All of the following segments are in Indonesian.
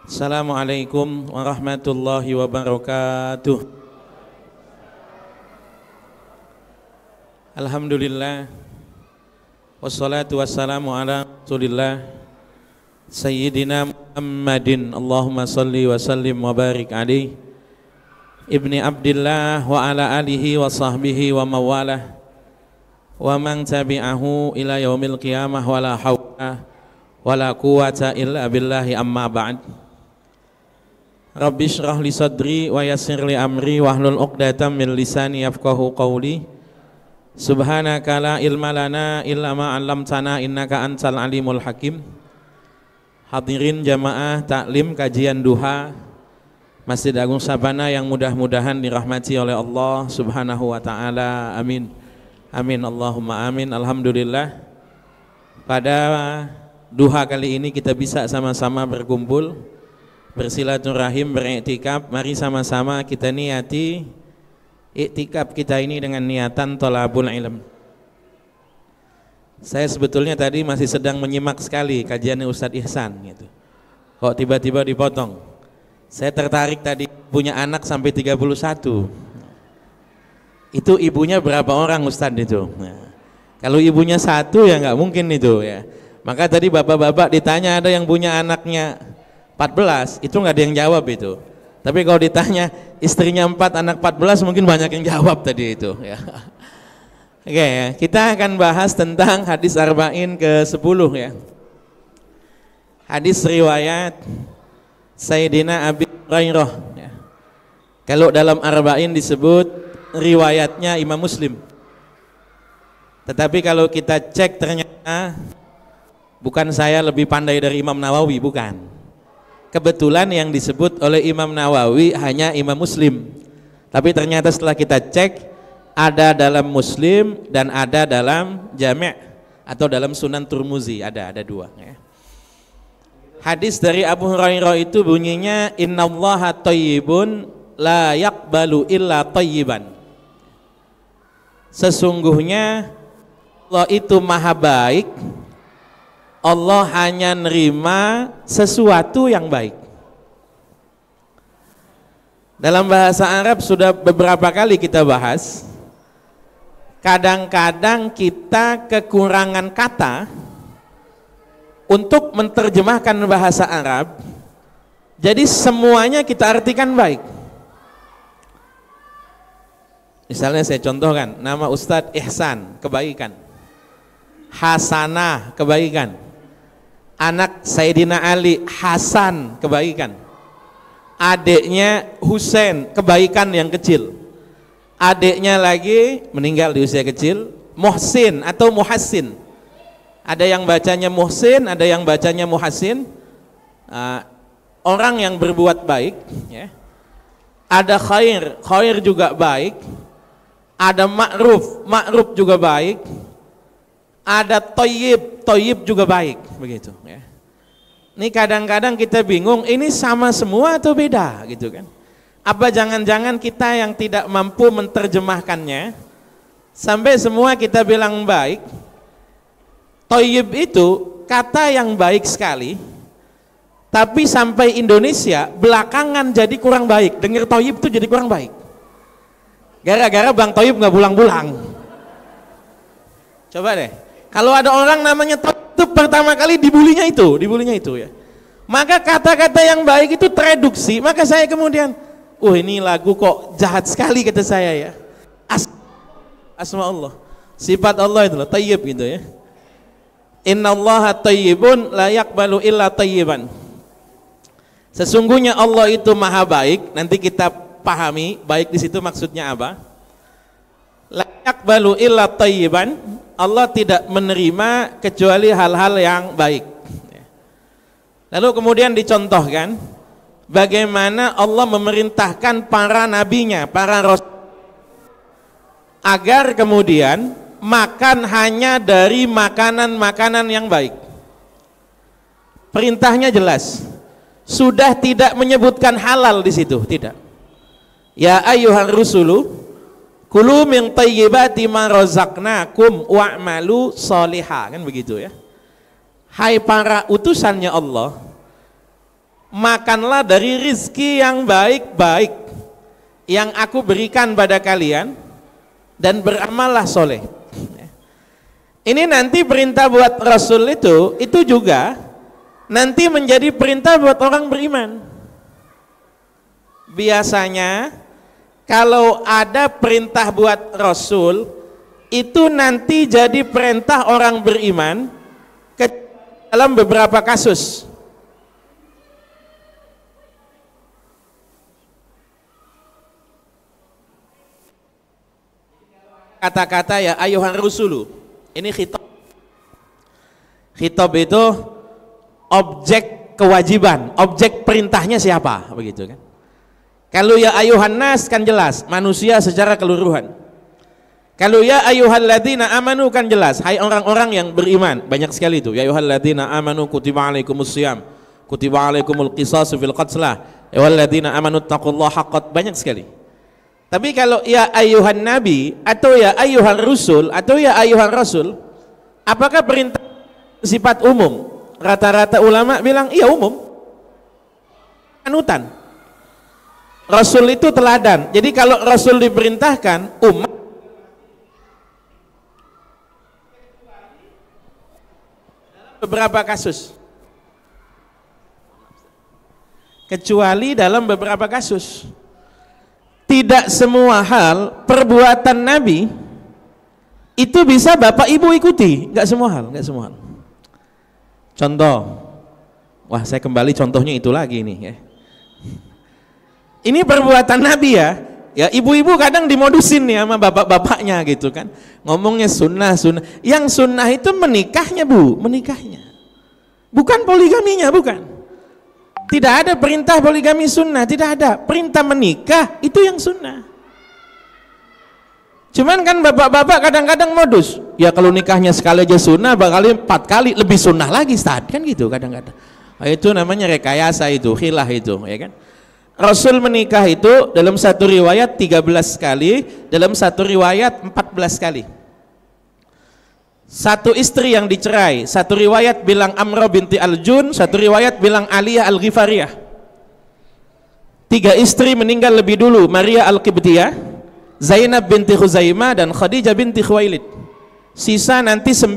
Assalamualaikum warahmatullahi wabarakatuh. Alhamdulillah, wassalatu wassalamu ala Rasulillah Sayyidina Muhammadin. Allahumma salli wa sallim wa barik alaihi ibni Abdillah wa ala alihi wa sahbihi wa mawalah wa man tabi'ahu ila yaumil qiyamah wa la hawla wa la quwata illa billahi, amma ba'd. Rabbi syrah li sadri wa yassir li amri wahlul 'uqdatam min lisani yafqahu qawli. Subhanaka la ilma lana illa ma 'allamtana innaka antal alimul hakim. Hadirin jamaah taklim kajian duha Masjid Agung Sabana yang mudah-mudahan dirahmati oleh Allah Subhanahu wa taala. Amin. Amin Allahumma amin. Alhamdulillah, pada duha kali ini kita bisa sama-sama berkumpul, bersilaturahim, beriktikaf. Mari sama-sama kita niati iktikaf kita ini dengan niatan thalabul ilm. Saya sebetulnya tadi masih sedang menyimak sekali kajiannya Ustadz Ihsan gitu. Kok tiba-tiba dipotong. Saya tertarik tadi, punya anak sampai 31. Itu ibunya berapa orang Ustadz itu? Nah, kalau ibunya satu ya nggak mungkin itu ya. Maka tadi bapak-bapak ditanya ada yang punya anaknya 14, itu nggak ada yang jawab itu. Tapi kalau ditanya istrinya 4, anak 14, mungkin banyak yang jawab tadi itu ya. Oke ya, kita akan bahas tentang hadis arba'in ke-10 ya. Hadis riwayat Sayyidina Abi Hurairah ya. Kalau dalam arba'in disebut riwayatnya Imam Muslim. Tetapi kalau kita cek ternyata bukan saya lebih pandai dari Imam Nawawi, bukan. Kebetulan yang disebut oleh Imam Nawawi hanya Imam Muslim. Tapi ternyata setelah kita cek, ada dalam Muslim dan ada dalam Jami' atau dalam Sunan Turmuzi, ada dua ya. Hadis dari Abu Hurairah itu bunyinya innallaha thayyibun la yaqbalu illa thayyiban. Sesungguhnya Allah itu maha baik, Allah hanya nerima sesuatu yang baik. Dalam bahasa Arab sudah beberapa kali kita bahas. Kadang-kadang kita kekurangan kata untuk menerjemahkan bahasa Arab, jadi semuanya kita artikan baik. Misalnya saya contohkan, nama Ustadz Ihsan, kebaikan. Hasanah, kebaikan. Anak Sayyidina Ali, Hasan, kebaikan. Adiknya Husain, kebaikan yang kecil. Adiknya lagi meninggal di usia kecil, Muhsin atau Muhassin. Ada yang bacanya Muhsin, ada yang bacanya Muhassin. Orang yang berbuat baik ya. Ada khair, khair juga baik. Ada ma'ruf, ma'ruf juga baik. Ada thayyib, thayyib juga baik, begitu ya. Ini kadang-kadang kita bingung, ini sama semua atau beda gitu kan. Apa jangan-jangan kita yang tidak mampu menerjemahkannya sampai semua kita bilang baik. Thayyib itu kata yang baik sekali, tapi sampai Indonesia belakangan jadi kurang baik. Dengar thayyib itu jadi kurang baik. Gara-gara Bang Thayyib nggak pulang-pulang. Coba deh, kalau ada orang namanya thayyib itu pertama kali dibulinya itu ya. Maka kata-kata yang baik itu tereduksi. Maka saya kemudian, ini lagu kok jahat sekali kata saya ya. Asma Allah, sifat Allah itu loh, thayyib gitu ya. Innallaha thayyibun la yaqbalu illa thayyiban. Sesungguhnya Allah itu maha baik. Nanti kita pahami baik di situ maksudnya apa. La yaqbalu illa thayyiban. Allah tidak menerima kecuali hal-hal yang baik. Lalu kemudian dicontohkan bagaimana Allah memerintahkan para nabinya, para rasul, agar kemudian makan hanya dari makanan-makanan yang baik. Perintahnya jelas. Sudah tidak menyebutkan halal di situ, tidak. Ya ayyuhar rusulu kulu min thayyibati ma razaqnakum wa'malu sholiha, kan begitu ya. Hai para utusannya Allah, makanlah dari rizki yang baik-baik yang aku berikan pada kalian dan beramallah soleh. Ini nanti perintah buat Rasul itu juga nanti menjadi perintah buat orang beriman. Biasanya kalau ada perintah buat Rasul itu nanti jadi perintah orang beriman dalam beberapa kasus. Kata-kata ya ayuhan rusulu, ini khitab. Khitab itu objek kewajiban, objek perintahnya siapa, begitu kan? Kalau ya ayuhan nas kan jelas, manusia secara keseluruhan. Kalau ya ayyuhalladzina amanu kan jelas, hai orang-orang yang beriman, banyak sekali itu. Ya ayyuhalladzina amanu kutiba alaikumusiyam, kutiba alaikumul qisasu fil qatlah, ya ayyuhalladzina amanu taqullaha haqqa, banyak sekali. Tapi kalau ya ayyuhan nabi atau ya ayyuhan rusul atau ya ayyuhan rasul, apakah perintah sifat umum? Rata-rata ulama bilang iya umum, panutan. Rasul itu teladan. Jadi kalau Rasul diperintahkan, umat beberapa kasus, kecuali dalam beberapa kasus. Tidak semua hal perbuatan Nabi itu bisa bapak ibu ikuti, nggak semua hal, nggak semua hal. Contoh, wah saya kembali contohnya itu lagi nih ya. Ini perbuatan Nabi ya, ya ibu-ibu kadang dimodusin ya sama bapak-bapaknya gitu kan, ngomongnya sunnah. Yang sunnah itu menikahnya bu, menikahnya, bukan poligaminya, bukan. Tidak ada perintah poligami sunnah, tidak ada. Perintah menikah itu yang sunnah. Cuman kan bapak-bapak kadang-kadang modus, ya kalau nikahnya sekali aja sunnah, bakal 4 kali lebih sunnah lagi, Ustaz, kan gitu kadang-kadang. Nah, itu namanya rekayasa itu, khilah itu, ya kan. Rasul menikah itu dalam satu riwayat 13 kali, dalam satu riwayat 14 kali. Satu istri yang dicerai, satu riwayat bilang Amrah binti Al-Jun, satu riwayat bilang Aliyah Al-Ghifariyah. 3 istri meninggal lebih dulu, Maria Al-Qibtiyah, Zainab binti Khuzaimah, dan Khadijah binti Khuwailid. Sisa nanti 9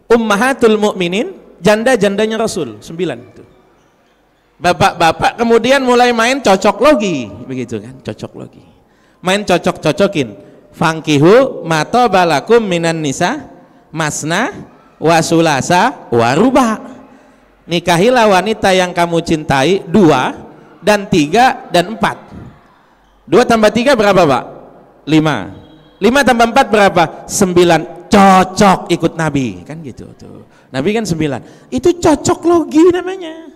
Ummahatul Mukminin, janda-jandanya Rasul, 9 itu. Bapak-bapak kemudian mulai main cocok logi, begitu kan, cocok logi. Main cocok-cocokin. Fangkihu matobalakum minan nisa masna wasulasa waruba. Nikahilah wanita yang kamu cintai 2 dan 3 dan 4. 2 tambah 3 berapa Pak? 5. 5 tambah 4 berapa? 9. Cocok ikut Nabi kan gitu tuh. Nabi kan 9. Itu cocok logi namanya.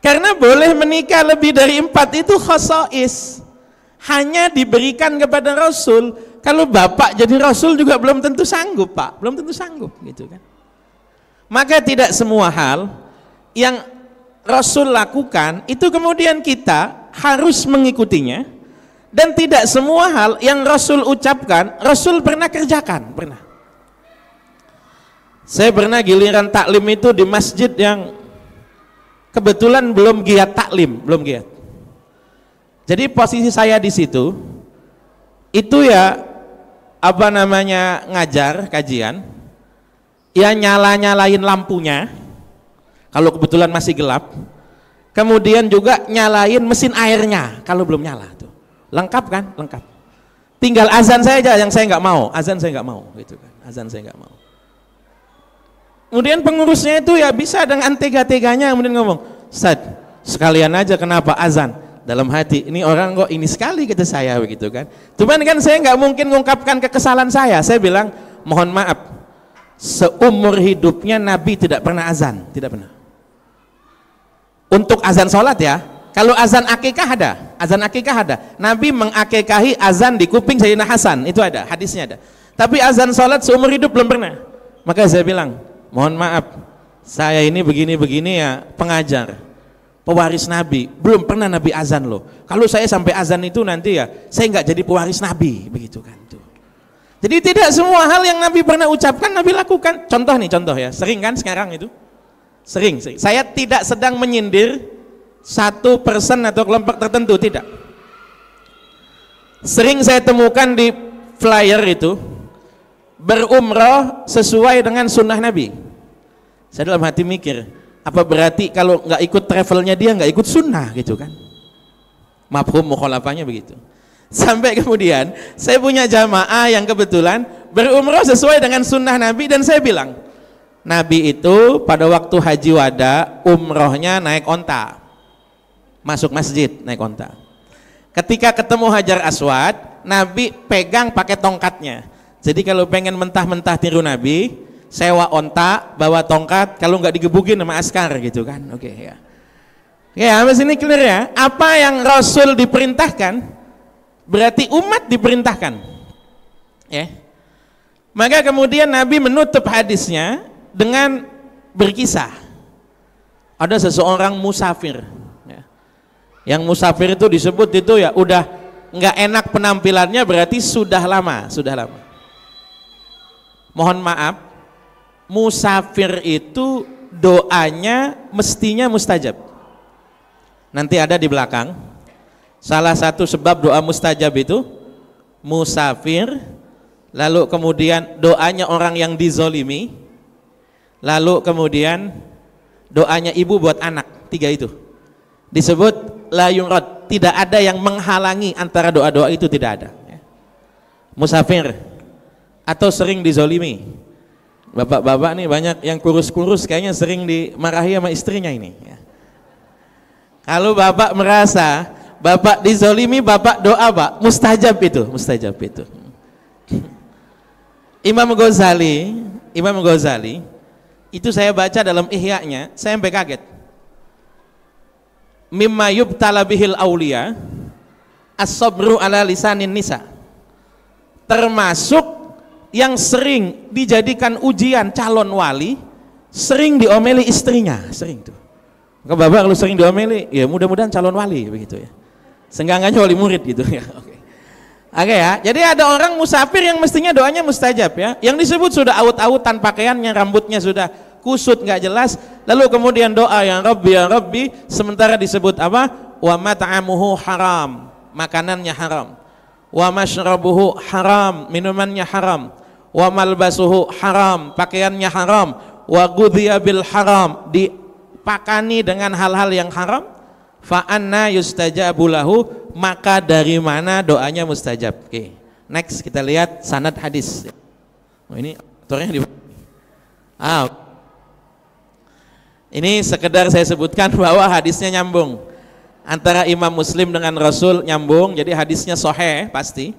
Karena boleh menikah lebih dari 4 itu khosois, hanya diberikan kepada Rasul. Kalau bapak jadi Rasul juga belum tentu sanggup Pak, belum tentu sanggup gitu kan. Maka tidak semua hal yang Rasul lakukan itu kemudian kita harus mengikutinya, dan tidak semua hal yang Rasul ucapkan Rasul pernah kerjakan. Pernah. Saya pernah giliran taklim itu di masjid yang kebetulan belum giat taklim, belum giat. Jadi posisi saya di situ itu ya apa namanya ngajar kajian, ya nyalain lampunya kalau kebetulan masih gelap, kemudian juga nyalain mesin airnya kalau belum nyala tuh, lengkap kan, lengkap. Tinggal azan saya aja yang saya nggak mau, azan saya nggak mau, gitu kan, azan saya nggak mau. Kemudian pengurusnya itu ya bisa dengan tega-teganya kemudian ngomong, Ustaz sekalian aja kenapa azan? Dalam hati, ini orang kok ini sekali kata saya begitu kan. Cuman kan saya nggak mungkin mengungkapkan kekesalan saya. Saya bilang mohon maaf, seumur hidupnya Nabi tidak pernah azan, tidak pernah. Untuk azan sholat ya. Kalau azan akikah ada, azan akikah ada. Nabi mengakikahi azan di kuping Sayyidina Hasan, itu ada, hadisnya ada. Tapi azan sholat seumur hidup belum pernah. Maka saya bilang, mohon maaf, saya ini begini-begini ya pengajar, pewaris Nabi, belum pernah Nabi azan loh. Kalau saya sampai azan itu nanti ya saya nggak jadi pewaris Nabi, begitu kan tuh. Jadi tidak semua hal yang Nabi pernah ucapkan Nabi lakukan. Contoh nih, contoh ya, sering kan sekarang itu Sering. Saya tidak sedang menyindir satu person atau kelompok tertentu, tidak. Sering saya temukan di flyer itu berumrah sesuai dengan sunnah Nabi. Saya dalam hati mikir, apa berarti kalau nggak ikut travelnya dia nggak ikut sunnah gitu kan? Mafhum mukhalafahnya begitu. Sampai kemudian saya punya jamaah yang kebetulan berumrah sesuai dengan sunnah Nabi, dan saya bilang, Nabi itu pada waktu haji wada umrohnya naik onta, masuk masjid naik onta. Ketika ketemu Hajar Aswad, Nabi pegang pakai tongkatnya. Jadi kalau pengen mentah-mentah tiru Nabi, sewa onta, bawa tongkat, kalau nggak digebukin sama askar gitu kan. Oke, ya. Ya, sampai sini clear ya. Apa yang Rasul diperintahkan berarti umat diperintahkan. Ya. Maka kemudian Nabi menutup hadisnya dengan berkisah. Ada seseorang musafir. Ya. Yang musafir itu disebut itu ya udah nggak enak penampilannya, berarti sudah lama. Mohon maaf, musafir itu doanya mestinya mustajab. Nanti ada di belakang. Salah satu sebab doa mustajab itu musafir, lalu kemudian doanya orang yang dizolimi, lalu kemudian doanya ibu buat anak. 3 itu disebut la yurad, tidak ada yang menghalangi antara doa-doa itu, tidak ada. Musafir atau sering dizolimi. Bapak-bapak nih banyak yang kurus-kurus kayaknya sering dimarahi sama istrinya ini. Kalau bapak merasa bapak dizolimi, bapak doa pak, mustajab itu. Imam Ghazali itu saya baca dalam Ihya-nya, saya sampai kaget. Mimma yubtala bihil auliya as-sabru ala lisanin nisa, termasuk yang sering dijadikan ujian calon wali, sering diomeli istrinya, sering tuh. Maka bapak kalau sering diomeli, ya mudah-mudahan calon wali begitu ya. Seenggaknya wali murid gitu ya. Oke ya. Jadi ada orang musafir yang mestinya doanya mustajab ya. Yang disebut sudah aut-autan pakaiannya, rambutnya sudah kusut nggak jelas, lalu kemudian doa ya Rabbi, sementara disebut apa? Wa mat'amuhu haram, makanannya haram. Wa mashrabuhu haram, minumannya haram. Wa malbasuhu haram, pakaiannya haram. Wa ghudhiya bil haram, dipakani dengan hal-hal yang haram. Fa anna yustajabu lahu, maka dari mana doanya mustajab. Oke. Next kita lihat sanad hadis. Oh, ini autornya di ini sekedar saya sebutkan bahwa hadisnya nyambung antara Imam Muslim dengan Rasul, nyambung, jadi hadisnya sahih pasti.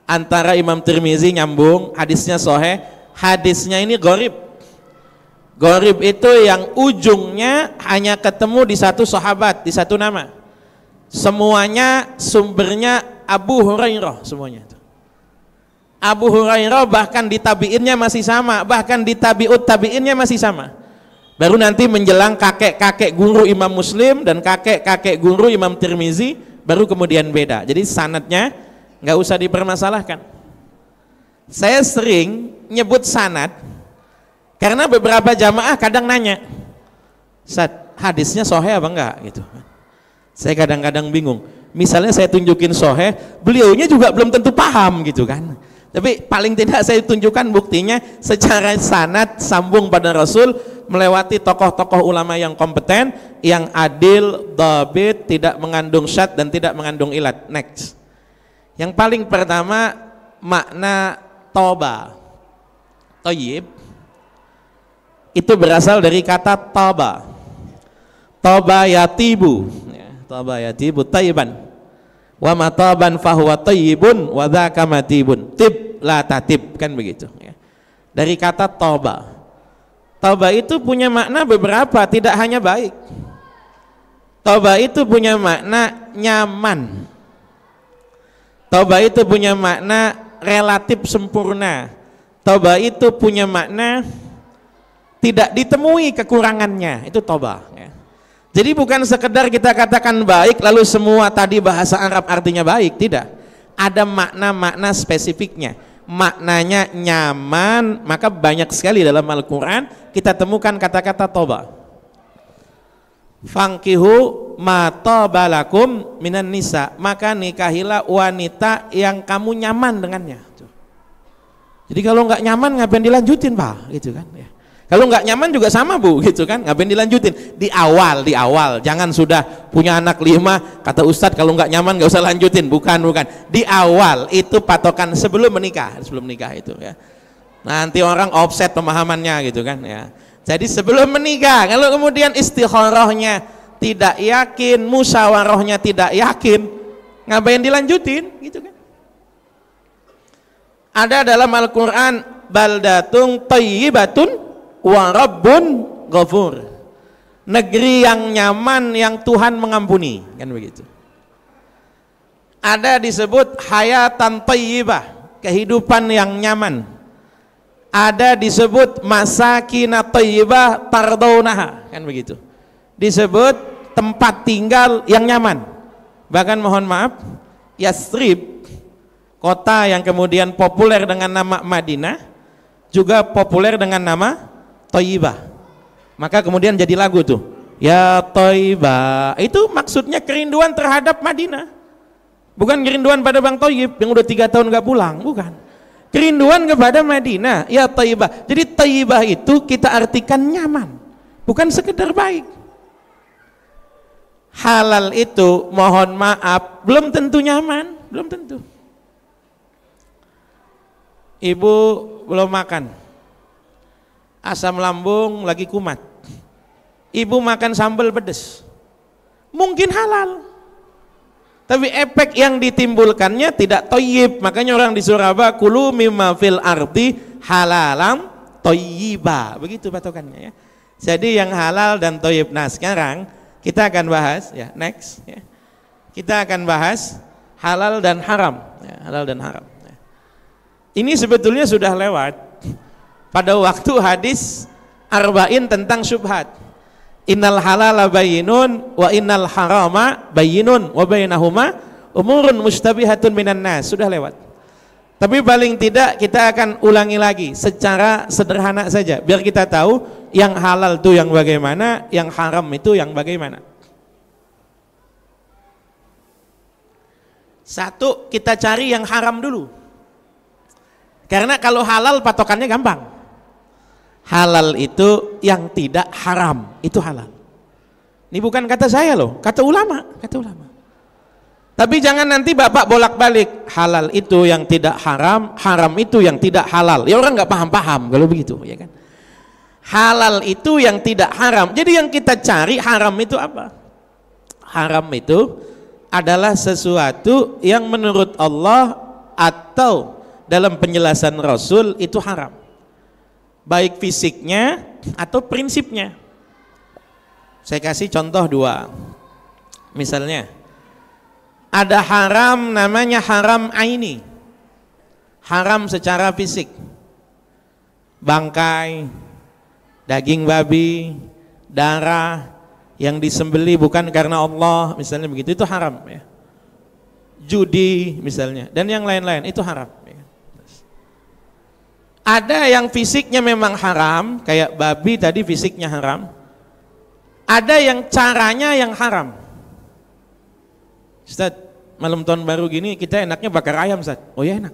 Antara Imam Tirmizi nyambung, hadisnya sahih. Hadisnya ini gharib. Gharib itu yang ujungnya hanya ketemu di satu sahabat, di satu nama. Semuanya sumbernya Abu Hurairah semuanya. Abu Hurairah bahkan di tabi'innya masih sama, bahkan di tabi'ut tabi'innya masih sama. Baru nanti menjelang kakek-kakek guru Imam Muslim dan kakek-kakek guru Imam Tirmizi baru kemudian beda. Jadi sanadnya nggak usah dipermasalahkan. Saya sering nyebut sanad karena beberapa jamaah kadang nanya, Ustaz, hadisnya sahih apa enggak gitu. Saya kadang-kadang bingung. Misalnya saya tunjukin sahih, beliaunya juga belum tentu paham gitu kan. Tapi paling tidak saya tunjukkan buktinya secara sanad sambung pada Rasul, melewati tokoh-tokoh ulama yang kompeten, yang adil, dhabit, tidak mengandung syadz dan tidak mengandung ilat. Next. Yang paling pertama makna toba. Thayyib itu berasal dari kata toba. Toba yatibu. Toba yatibu thayyiban. Wa mataban fahuwa thayyibun wa dzaka matibun. Tib la tatib, kan begitu ya. Dari kata toba. Toba itu punya makna beberapa, tidak hanya baik. Toba itu punya makna nyaman. Toba itu punya makna relatif sempurna. Toba itu punya makna tidak ditemui kekurangannya, itu toba ya. Jadi bukan sekedar kita katakan baik lalu semua tadi bahasa Arab artinya baik, tidak. Ada makna-makna spesifiknya. Maknanya nyaman, maka banyak sekali dalam Al-Quran kita temukan kata-kata toba Fangkihu ma tabalakum minan nisa, maka nikahilah wanita yang kamu nyaman dengannya. Jadi kalau nggak nyaman ngapain dilanjutin Pak, gitu kan ya. Kalau nggak nyaman juga sama Bu, gitu kan, ngapain dilanjutin. Di awal, jangan sudah punya anak 5 kata Ustadz kalau nggak nyaman nggak usah lanjutin, bukan. Di awal itu patokan sebelum menikah itu ya. Nanti orang offset pemahamannya gitu kan ya. Jadi sebelum menikah, kalau kemudian istikharahnya tidak yakin, musyawarahnya tidak yakin, ngapain dilanjutin gitu kan. Ada dalam Al-Quran, baldatun thayyibatun wa rabbun ghafur, negeri yang nyaman yang Tuhan mengampuni, kan begitu. Ada disebut hayatan thayyibah, kehidupan yang nyaman. Ada disebut masakinat thayyibah tardaunaha, kan begitu. Disebut tempat tinggal yang nyaman. Bahkan mohon maaf, Yasrib, kota yang kemudian populer dengan nama Madinah, juga populer dengan nama Thayyibah. Maka kemudian jadi lagu tuh, ya Thayyibah, itu maksudnya kerinduan terhadap Madinah, bukan kerinduan pada Bang Thayyib yang udah 3 tahun gak pulang, bukan. Kerinduan kepada Madinah, ya Thayyibah. Jadi Thayyibah itu kita artikan nyaman, bukan sekedar baik. Halal itu mohon maaf belum tentu nyaman, belum tentu. Ibu belum makan, asam lambung lagi kumat, ibu makan sambal pedas, mungkin halal, tapi efek yang ditimbulkannya tidak thayyib. Makanya orang di Surabaya, kulu mimma fil ardi halalam thayyiba, begitu patokannya ya. Jadi yang halal dan thayyib. Nah sekarang kita akan bahas ya, next ya. Kita akan bahas halal dan haram ya, halal dan haram. Ini sebetulnya sudah lewat pada waktu hadis arba'in tentang syubhat. Innal halala bayyinun wa innal harama bayyinun wa bainahuma umurun mustabihatun minan nas. Sudah lewat. Tapi paling tidak kita akan ulangi lagi secara sederhana saja biar kita tahu yang halal itu yang bagaimana, yang haram itu yang bagaimana. Satu, kita cari yang haram dulu. Karena kalau halal patokannya gampang. Halal itu yang tidak haram, itu halal. Ini bukan kata saya loh, kata ulama, Tapi jangan nanti Bapak bolak-balik, halal itu yang tidak haram, haram itu yang tidak halal. Ya orang nggak paham-paham kalau begitu, ya kan? Halal itu yang tidak haram. Jadi yang kita cari haram itu apa? Haram itu adalah sesuatu yang menurut Allah atau dalam penjelasan Rasul itu haram, baik fisiknya atau prinsipnya. Saya kasih contoh 2. Misalnya ada haram namanya haram aini, haram secara fisik, bangkai, daging babi, darah yang disembeli bukan karena Allah, misalnya begitu, itu haram ya. Judi misalnya dan yang lain-lain itu haram. Ada yang fisiknya memang haram, kayak babi tadi fisiknya haram. Ada yang caranya yang haram. Ustaz, malam tahun baru gini kita enaknya bakar ayam, Ustaz. Oh ya enak.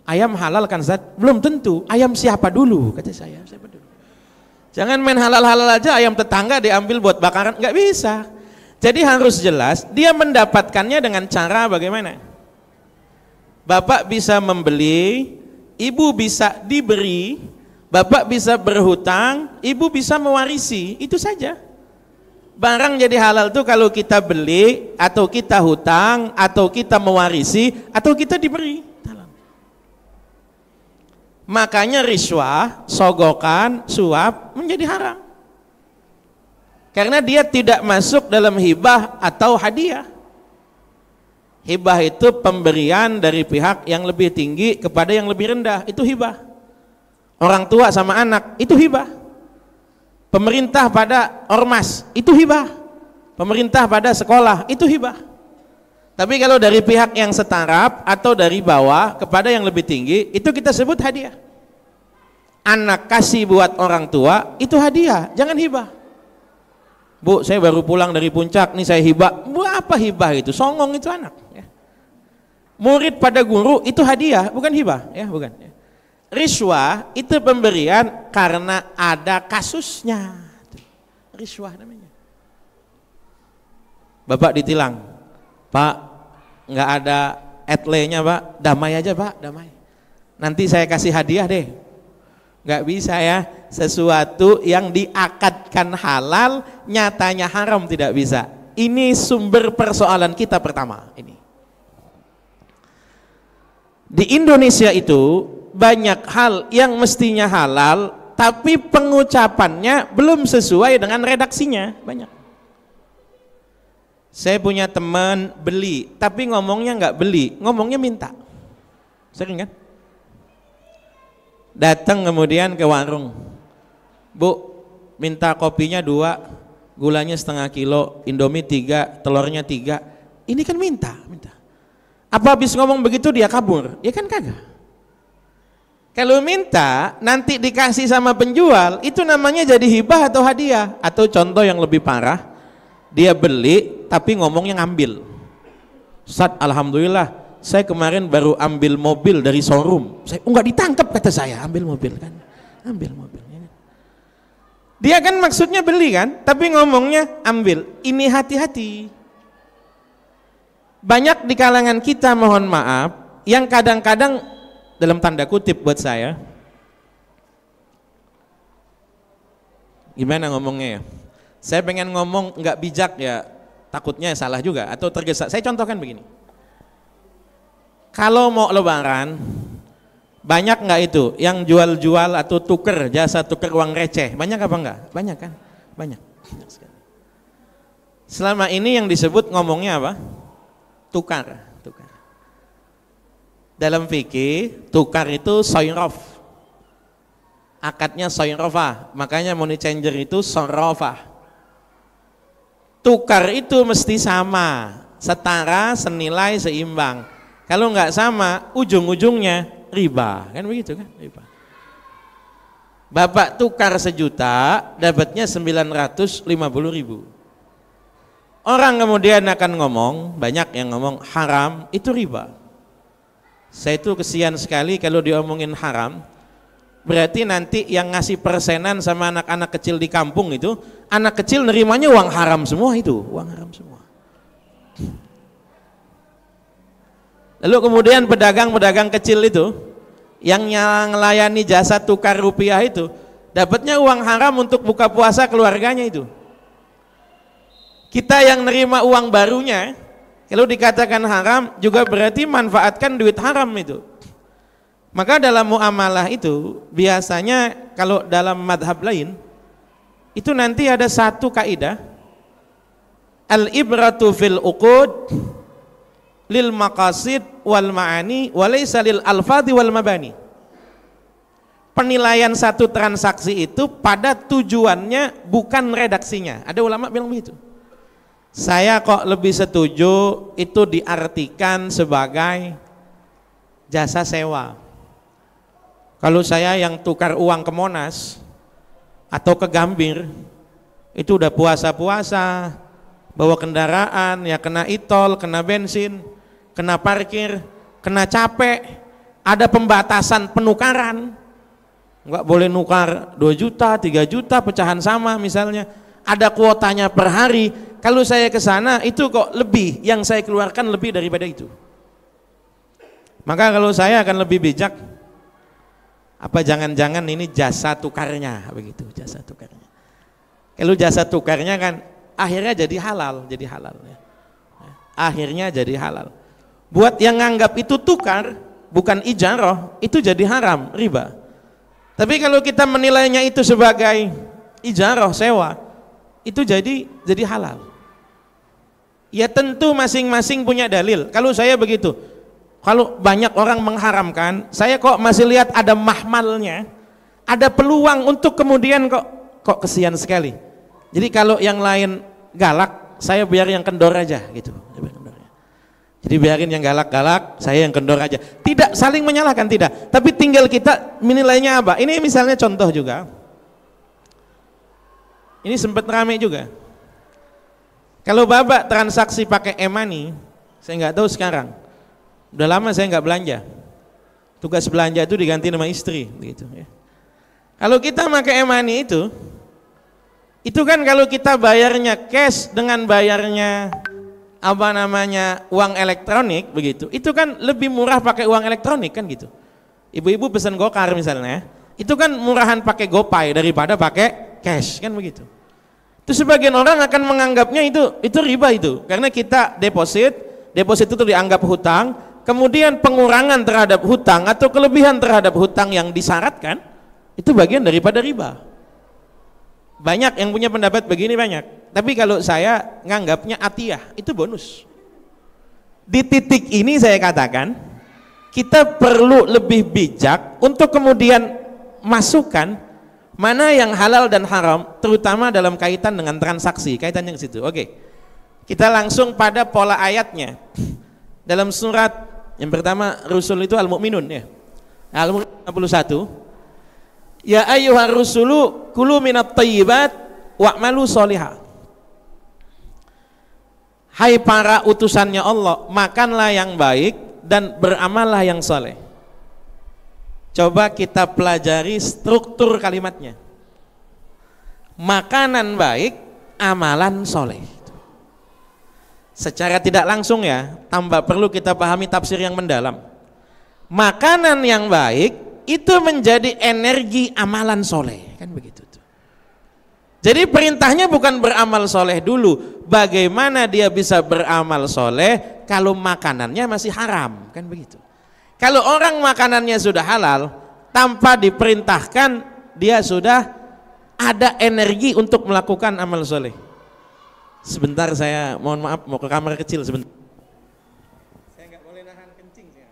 Ayam halal kan, Ustaz? Belum tentu. Ayam siapa dulu? Kata saya, siapa dulu? Jangan main halal-halal aja, ayam tetangga diambil buat bakaran, nggak bisa. Jadi harus jelas dia mendapatkannya dengan cara bagaimana. Bapak bisa membeli, ibu bisa diberi, bapak bisa berhutang, ibu bisa mewarisi, itu saja. Barang jadi halal tuh kalau kita beli, atau kita hutang, atau kita mewarisi, atau kita diberi. Makanya riswah, sogokan, suap menjadi haram. Karena dia tidak masuk dalam hibah atau hadiah. Hibah itu pemberian dari pihak yang lebih tinggi kepada yang lebih rendah, itu hibah. Orang tua sama anak, itu hibah. Pemerintah pada ormas, itu hibah. Pemerintah pada sekolah, itu hibah. Tapi kalau dari pihak yang setaraf atau dari bawah kepada yang lebih tinggi, itu kita sebut hadiah. Anak kasih buat orang tua, itu hadiah, jangan hibah. Bu, saya baru pulang dari puncak, nih saya hibah. Bu, apa hibah itu? Songong itu anak. Ya. Murid pada guru itu hadiah, bukan hibah, ya, bukan. Ya. Riswah itu pemberian karena ada kasusnya. Riswah namanya. Bapak ditilang, Pak, nggak ada etle-nya Pak, damai aja Pak, damai. Nanti saya kasih hadiah deh. Nggak bisa ya, sesuatu yang diakadkan halal nyatanya haram tidak bisa. Ini sumber persoalan kita pertama ini. Di Indonesia itu banyak hal yang mestinya halal tapi pengucapannya belum sesuai dengan redaksinya, banyak. Saya punya teman beli tapi ngomongnya nggak beli, ngomongnya minta. Sering kan? Datang kemudian ke warung, Bu, minta kopinya 2, gulanya setengah kilo, Indomie 3, telurnya 3. Ini kan minta. Apa habis ngomong begitu dia kabur? Ya kan kagak. Kalau minta nanti dikasih sama penjual, itu namanya jadi hibah atau hadiah. Atau contoh yang lebih parah, dia beli tapi ngomongnya ngambil. Ustaz, alhamdulillah saya kemarin baru ambil mobil dari showroom. Saya enggak ditangkap kata saya, ambil mobil kan. Ambil mobil. Dia kan maksudnya beli kan, tapi ngomongnya ambil. Ini hati-hati. Banyak di kalangan kita, mohon maaf, yang kadang-kadang dalam tanda kutip buat saya, gimana ngomongnya ya? Saya pengen ngomong enggak bijak ya, takutnya salah juga atau tergesa. Saya contohkan begini. Kalau mau lebaran, banyak nggak itu yang jual-jual atau tuker, jasa tuker uang receh? Banyak apa enggak? Banyak kan? Banyak. Selama ini yang disebut ngomongnya apa? Tukar. Dalam fikih, tukar itu soyrof. Akadnya soyrofah, makanya money changer itu sorofah. Tukar itu mesti sama, setara, senilai, seimbang. Kalau nggak sama, ujung-ujungnya riba, kan begitu kan? Riba. Bapak tukar 1 juta, dapatnya 950.000. Orang kemudian akan ngomong, banyak yang ngomong haram, itu riba. Saya itu kesian sekali kalau diomongin haram, berarti nanti yang ngasih persenan sama anak-anak kecil di kampung itu, anak kecil nerimanya uang haram semua itu, uang haram semua. Lalu kemudian pedagang-pedagang kecil itu yang melayani jasa tukar rupiah itu dapatnya uang haram untuk buka puasa keluarganya itu. Kita yang nerima uang barunya, kalau dikatakan haram juga berarti manfaatkan duit haram itu. Maka dalam muamalah itu biasanya kalau dalam madhab lain itu nanti ada satu kaidah, al-ibratu fil uqud lil maqasid wal ma'ani walaysa lil alfadhi wal mabani. Penilaian satu transaksi itu pada tujuannya bukan redaksinya. Ada ulama bilang begitu. Saya kok lebih setuju itu diartikan sebagai jasa sewa. Kalau saya yang tukar uang ke Monas atau ke Gambir, itu udah puasa-puasa, bawa kendaraan, ya kena e-tol, kena bensin, kena parkir, kena capek, ada pembatasan penukaran, nggak boleh nukar 2 juta, 3 juta, pecahan sama misalnya, ada kuotanya per hari. Kalau saya ke sana itu kok lebih, yang saya keluarkan lebih daripada itu. Maka kalau saya akan lebih bijak, apa jangan-jangan ini jasa tukarnya, begitu, jasa tukarnya. Kalau jasa tukarnya kan akhirnya jadi halal ya. Akhirnya jadi halal. Buat yang nganggap itu tukar, bukan ijarah, itu jadi haram, riba. Tapi kalau kita menilainya itu sebagai ijarah, sewa, itu jadi halal. Ya tentu masing-masing punya dalil. Kalau saya begitu, kalau banyak orang mengharamkan, saya kok masih lihat ada mahmalnya, ada peluang untuk kemudian kok kesian sekali. Jadi kalau yang lain galak, saya biar yang kendor aja gitu. Jadi biarin yang galak-galak, saya yang kendor aja. Tidak saling menyalahkan, tidak. Tapi tinggal kita menilainya apa. Ini misalnya contoh juga. Ini sempat ramai juga. Kalau Bapak transaksi pakai e-money, saya nggak tahu sekarang. Udah lama saya nggak belanja. Tugas belanja itu diganti nama istri, gitu ya. Kalau kita pakai e-money itu kan kalau kita bayarnya cash dengan bayarnya uang elektronik begitu, itu kan lebih murah pakai uang elektronik kan gitu. Ibu-ibu pesan Gokar misalnya, itu kan murahan pakai GoPay daripada pakai cash kan begitu. Itu sebagian orang akan menganggapnya itu riba itu, karena kita deposit itu dianggap hutang, kemudian pengurangan terhadap hutang atau kelebihan terhadap hutang yang disyaratkan itu bagian daripada riba. Banyak yang punya pendapat begini, banyak. Tapi kalau saya nganggapnya atiyah, itu bonus. Di titik ini saya katakan, kita perlu lebih bijak untuk kemudian masukkan mana yang halal dan haram, terutama dalam kaitan dengan transaksi, kaitannya ke situ. Oke. Kita langsung pada pola ayatnya. Dalam surat yang pertama Rusul itu Al-Mu'minun ya. Al-Mu'minun 51. Ya ayyuhar rusulu kulu minat thayyibat wa'malu sholihah. Hai para utusannya Allah, makanlah yang baik dan beramallah yang soleh. Coba kita pelajari struktur kalimatnya. Makanan baik, amalan soleh. Secara tidak langsung ya, tambah perlu kita pahami tafsir yang mendalam. Makanan yang baik itu menjadi energi amalan soleh, kan begitu tuh. Jadi perintahnya bukan beramal soleh dulu. Bagaimana dia bisa beramal soleh kalau makanannya masih haram, kan begitu. Kalau orang makanannya sudah halal, tanpa diperintahkan dia sudah ada energi untuk melakukan amal soleh. Sebentar, saya mohon maaf mau ke kamar kecil sebentar. Saya nggak boleh nahan kencing saya.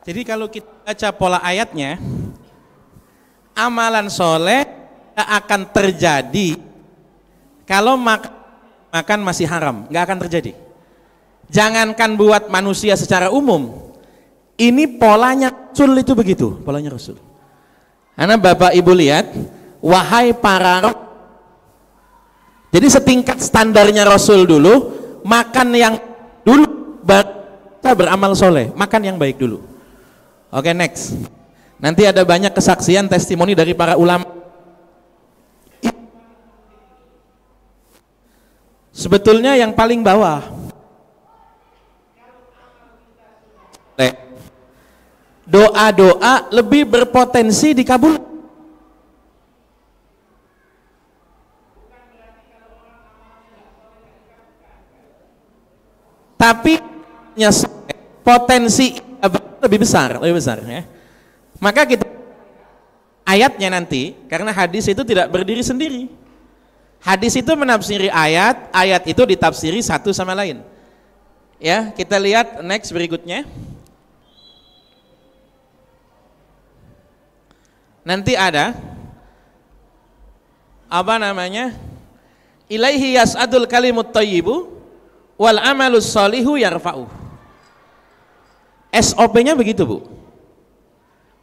Jadi kalau kita baca pola ayatnya, amalan soleh akan terjadi kalau makan masih haram, nggak akan terjadi. Jangankan buat manusia secara umum, ini polanya Rasul itu begitu, polanya Rasul. Karena Bapak Ibu lihat, wahai para jadi setingkat standarnya Rasul dulu, makan yang dulu baru beramal soleh, makan yang baik dulu. Oke, next. Nanti ada banyak kesaksian testimoni dari para ulama. Sebetulnya yang paling bawah, doa-doa lebih berpotensi dikabul. Tapi potensi lebih besar ya. Maka kita ayatnya nanti, karena hadis itu tidak berdiri sendiri. Hadis itu menafsiri ayat, ayat itu ditafsiri satu sama lain. Ya, kita lihat next berikutnya. nanti ada apa namanya? Ilaihi yas'adul kalimut thayyibu wal amalus sholihu yarfa'u. SOP-nya begitu, Bu.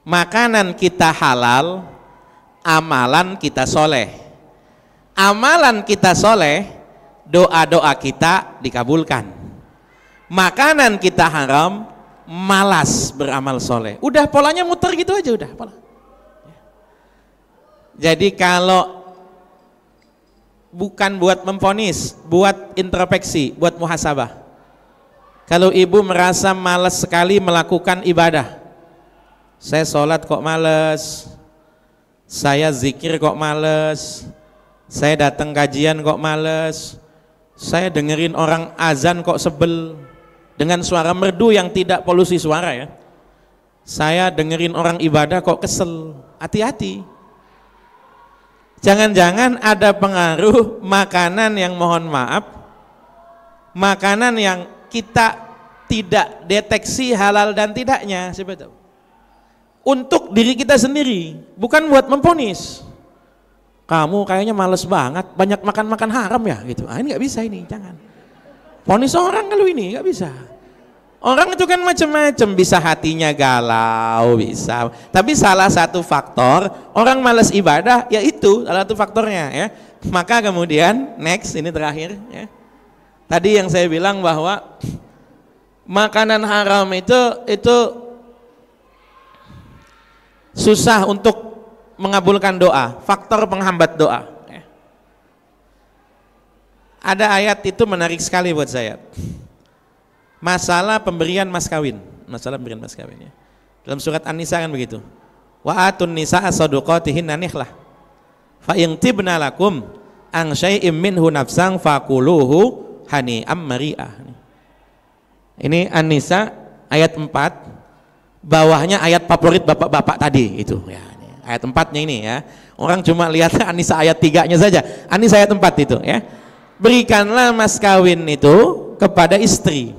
Makanan kita halal, amalan kita soleh. Amalan kita soleh, doa-doa kita dikabulkan. Makanan kita haram, malas beramal soleh. Udah polanya muter gitu aja udah pola. Jadi kalau bukan buat memvonis, buat introspeksi, buat muhasabah. Kalau ibu merasa malas sekali melakukan ibadah, saya sholat kok males, saya zikir kok males, saya datang kajian kok males, saya dengerin orang azan kok sebel dengan suara merdu yang tidak polusi suara ya, saya dengerin orang ibadah kok kesel. Hati-hati, jangan-jangan ada pengaruh makanan yang mohon maaf, makanan yang kita tidak deteksi halal dan tidaknya, siapa tahu untuk diri kita sendiri, bukan buat memponis. Kamu kayaknya males banget, banyak makan haram ya gitu. Ini nggak bisa, ini jangan ponis orang kalau ini nggak bisa. Orang itu kan macam-macam, bisa hatinya galau, bisa. Tapi salah satu faktor orang malas ibadah, yaitu salah satu faktornya ya. Maka kemudian next, ini terakhir ya. Tadi yang saya bilang bahwa makanan haram itu susah untuk mengabulkan doa, faktor penghambat doa. Ya. Ada ayat itu menarik sekali buat saya. Masalah pemberian mas kawin, ya. Dalam surat An-Nisa kan begitu. Wa atun nisaa sadaqatihinna nihlah. Fa in tibna lakum an syai'im minhu nafsan faquluhu hani'am mari'ah. Ini An-Nisa ayat 4. Bawahnya ayat favorit bapak-bapak tadi itu ya. Ayat 4-nya ini ya. Orang cuma lihat An-Nisa ayat 3-nya saja. An-Nisa ayat 4 itu ya. Berikanlah mas kawin itu kepada istri.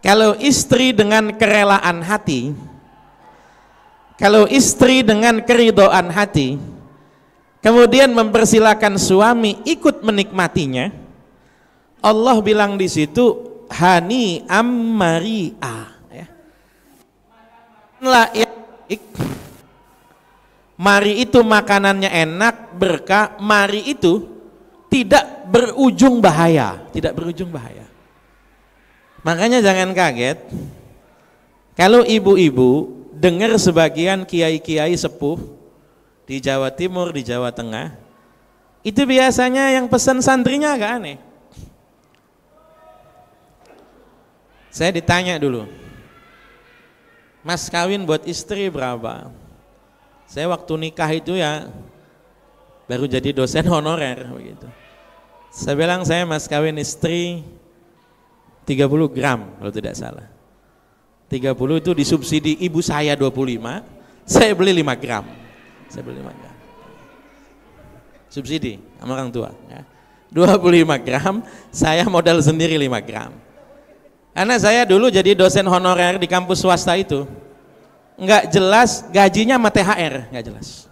Kalau istri dengan kerelaan hati, kalau istri dengan keridhaan hati, kemudian mempersilakan suami ikut menikmatinya, Allah bilang di situ hani ammari'a ya. Mari itu makanannya enak, berkah, mari itu tidak berujung bahaya, tidak berujung bahaya. Makanya jangan kaget kalau ibu-ibu dengar sebagian kiai-kiai sepuh di Jawa Timur, di Jawa Tengah, itu biasanya yang pesan santrinya agak aneh. Saya ditanya dulu, mas kawin buat istri berapa? Saya waktu nikah itu ya baru jadi dosen honorer begitu. Saya bilang saya mas kawin istri 30 gram kalau tidak salah. 30 itu disubsidi ibu saya 25, saya beli 5 gram. Saya beli 5 gram. Subsidi sama orang tua ya. 25 gram, saya modal sendiri 5 gram. Karena saya dulu jadi dosen honorer di kampus swasta itu, nggak jelas gajinya sama THR, nggak jelas.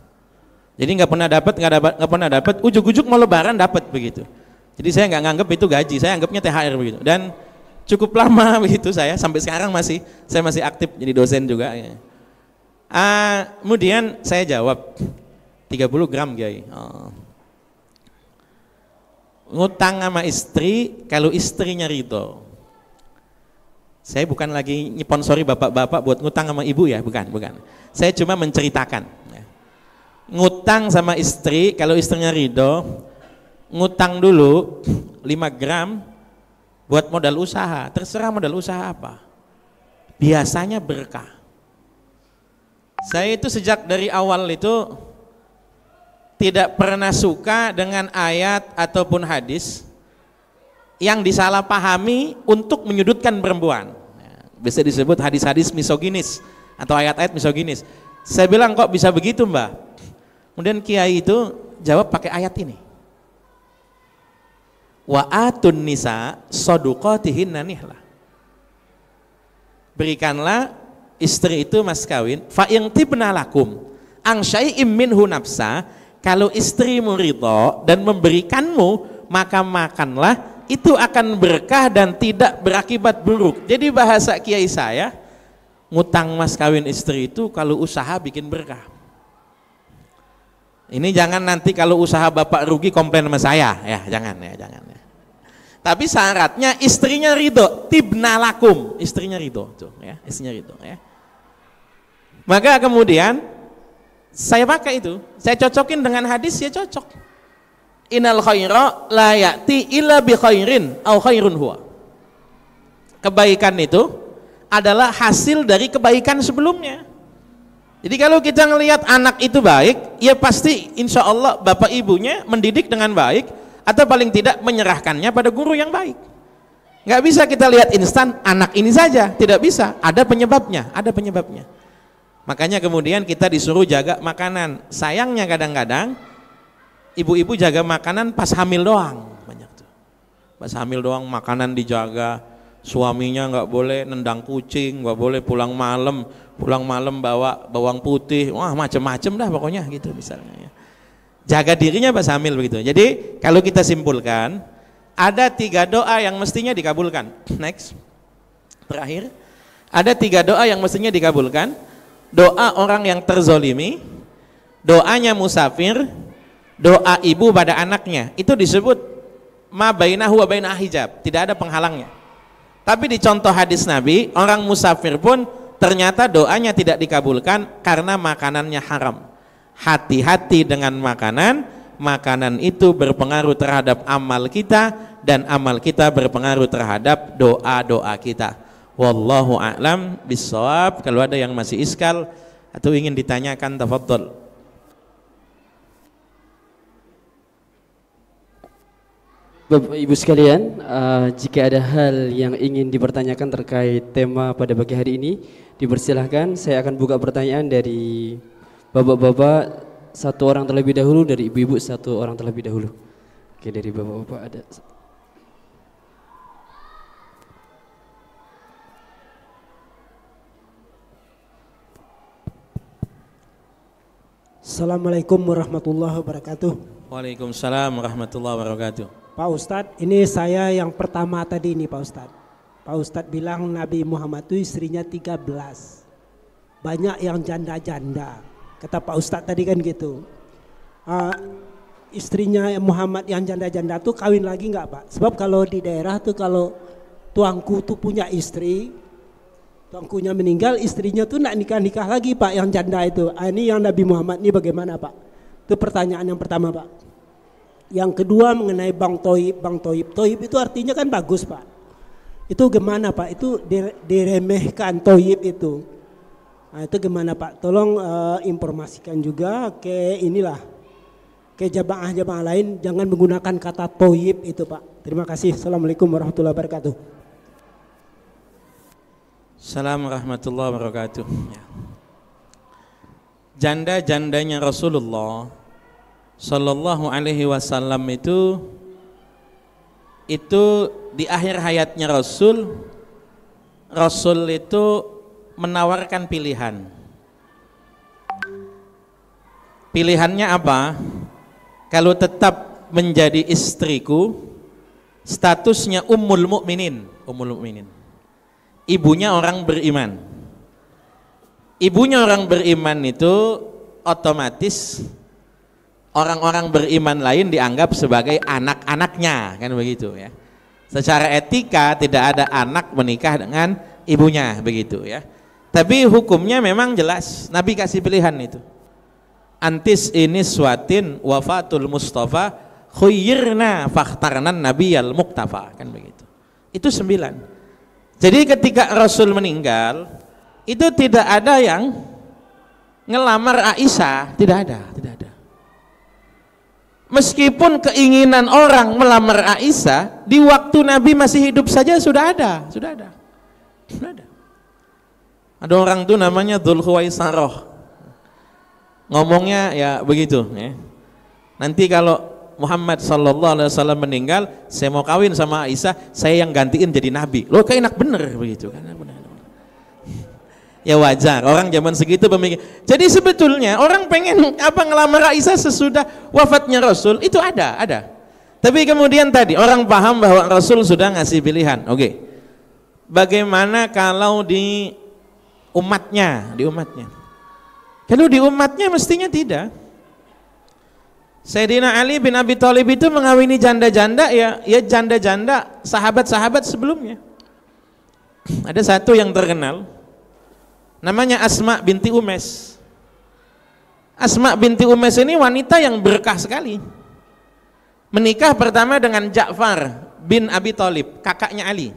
Jadi nggak pernah dapat, ujuk-ujuk mau lebaran dapat begitu. Jadi saya nggak nganggep itu gaji, saya anggapnya THR begitu. Dan cukup lama begitu saya, sampai sekarang saya masih aktif jadi dosen juga. Ya. Kemudian saya jawab 30 gram Kiai. Ngutang sama istri kalau istrinya ridho. Saya bukan lagi nyponsori bapak-bapak buat ngutang sama ibu ya, bukan. Saya cuma menceritakan. Ya. Ngutang sama istri kalau istrinya ridho, ngutang dulu 5 gram buat modal usaha, terserah modal usaha apa. Biasanya berkah. Saya itu sejak dari awal itu tidak pernah suka dengan ayat ataupun hadis yang disalahpahami untuk menyudutkan perempuan. Bisa disebut hadis-hadis misoginis atau ayat-ayat misoginis. Saya bilang kok bisa begitu mbak? Kemudian kiai itu jawab pakai ayat ini. Wa atun nisa sadaqatihinna nihlah. Berikanlah istri itu mas kawin, fa in tibna lakum ang syai'im minhu nafsa, kalau istrimu ridho dan memberikanmu, maka makanlah, itu akan berkah dan tidak berakibat buruk. Jadi bahasa kiai saya, ngutang mas kawin istri itu kalau usaha bikin berkah. Ini jangan nanti kalau usaha bapak rugi komplain sama saya, ya jangan ya, jangan ya. Tapi syaratnya istrinya ridho, tibna lakum, istrinya ridho, tuh ya, istrinya ridho ya. Maka kemudian saya pakai itu, saya cocokin dengan hadis, ya cocok. Innal khaira la ya'ti illa bi khairin aw khairun huwa. Kebaikan itu adalah hasil dari kebaikan sebelumnya. Jadi kalau kita ngelihat anak itu baik, ya pasti insya Allah bapak ibunya mendidik dengan baik, atau paling tidak menyerahkannya pada guru yang baik. Nggak bisa kita lihat instan anak ini saja, tidak bisa, ada penyebabnya, ada penyebabnya. Makanya kemudian kita disuruh jaga makanan. Sayangnya kadang-kadang ibu-ibu jaga makanan pas hamil doang, banyak tuh. Pas hamil doang makanan dijaga, suaminya nggak boleh nendang kucing, nggak boleh pulang malam bawa bawang putih, wah macem-macem dah pokoknya gitu misalnya ya. Jaga dirinya pas hamil begitu. Jadi kalau kita simpulkan, ada 3 doa yang mestinya dikabulkan. Next, terakhir, ada 3 doa yang mestinya dikabulkan. Doa orang yang terzolimi, doanya musafir, doa ibu pada anaknya. Itu disebut ma bainahu wa bainah hijab, tidak ada penghalangnya. Tapi di contoh hadis Nabi, orang musafir pun ternyata doanya tidak dikabulkan karena makanannya haram. Hati-hati dengan makanan, makanan itu berpengaruh terhadap amal kita, dan amal kita berpengaruh terhadap doa-doa kita. Wallahu a'lam bissawab. Kalau ada yang masih iskal atau ingin ditanyakan, tafadhol. Bapak Ibu sekalian, jika ada hal yang ingin dipertanyakan terkait tema pada pagi hari ini, dipersilahkan. Saya akan buka pertanyaan dari bapak-bapak 1 orang terlebih dahulu, dari ibu-ibu 1 orang terlebih dahulu. Oke, dari bapak-bapak ada. Assalamualaikum warahmatullahi wabarakatuh. Waalaikumsalam warahmatullahi wabarakatuh. Pak Ustadz, ini saya yang pertama tadi ini Pak Ustadz. Pak Ustadz bilang Nabi Muhammad itu istrinya 13. Banyak yang janda-janda. Kata Pak Ustadz tadi kan gitu. Istrinya Muhammad yang janda-janda tuh kawin lagi nggak Pak? Sebab kalau di daerah tuh kalau tuangku tuh punya istri, tuangkunya meninggal, istrinya tuh nak nikah-nikah lagi Pak yang janda itu. Ini yang Nabi Muhammad ini bagaimana Pak? Itu pertanyaan yang pertama Pak. Yang kedua mengenai Bang Toib. Bang Toib, Toib itu artinya kan bagus Pak. Itu gimana Pak? Itu diremehkan Toib itu. Nah, itu gimana Pak? Tolong informasikan juga ke inilah, ke jamaah-jamaah lain, jangan menggunakan kata Toib itu Pak. Terima kasih. Assalamualaikum warahmatullahi wabarakatuh. Assalamualaikum warahmatullahi wabarakatuh. Janda-jandanya Rasulullah Sallallahu alaihi wasallam itu di akhir hayatnya Rasul itu menawarkan pilihan. Pilihannya apa? Kalau tetap menjadi istriku, statusnya ummul mukminin, ibunya orang beriman. Ibunya orang beriman itu otomatis orang-orang beriman lain dianggap sebagai anak-anaknya, kan begitu ya. Secara etika tidak ada anak menikah dengan ibunya, begitu ya. Tapi hukumnya memang jelas, Nabi kasih pilihan itu. Antis ini suatin wafatul Mustafa khuyyirna fakhtarnan nabiyal muktafa, kan begitu. Itu 9. Jadi ketika Rasul meninggal, itu tidak ada yang ngelamar Aisyah, tidak ada. Meskipun keinginan orang melamar Aisyah di waktu Nabi masih hidup saja sudah ada. Ada orang tuh namanya Dzulkhuwaisarah. Ngomongnya ya begitu ya. Nanti kalau Muhammad sallallahu alaihi wasallam meninggal, saya mau kawin sama Aisyah, saya yang gantiin jadi nabi. Loh, kayak enak bener begitu kan. Ya wajar, orang zaman segitu pemikir. Jadi sebetulnya orang pengen ngelamar Aisyah sesudah wafatnya Rasul itu ada. Tapi kemudian tadi orang paham bahwa Rasul sudah ngasih pilihan. Oke. Bagaimana kalau di umatnya? Kalau di umatnya mestinya tidak. Sayyidina Ali bin Abi Thalib itu mengawini janda-janda ya janda-janda sahabat-sahabat sebelumnya. Ada satu yang terkenal namanya Asma binti Umes. Asma binti Umes ini wanita yang berkah sekali. Menikah pertama dengan Ja'far bin Abi Thalib, kakaknya Ali.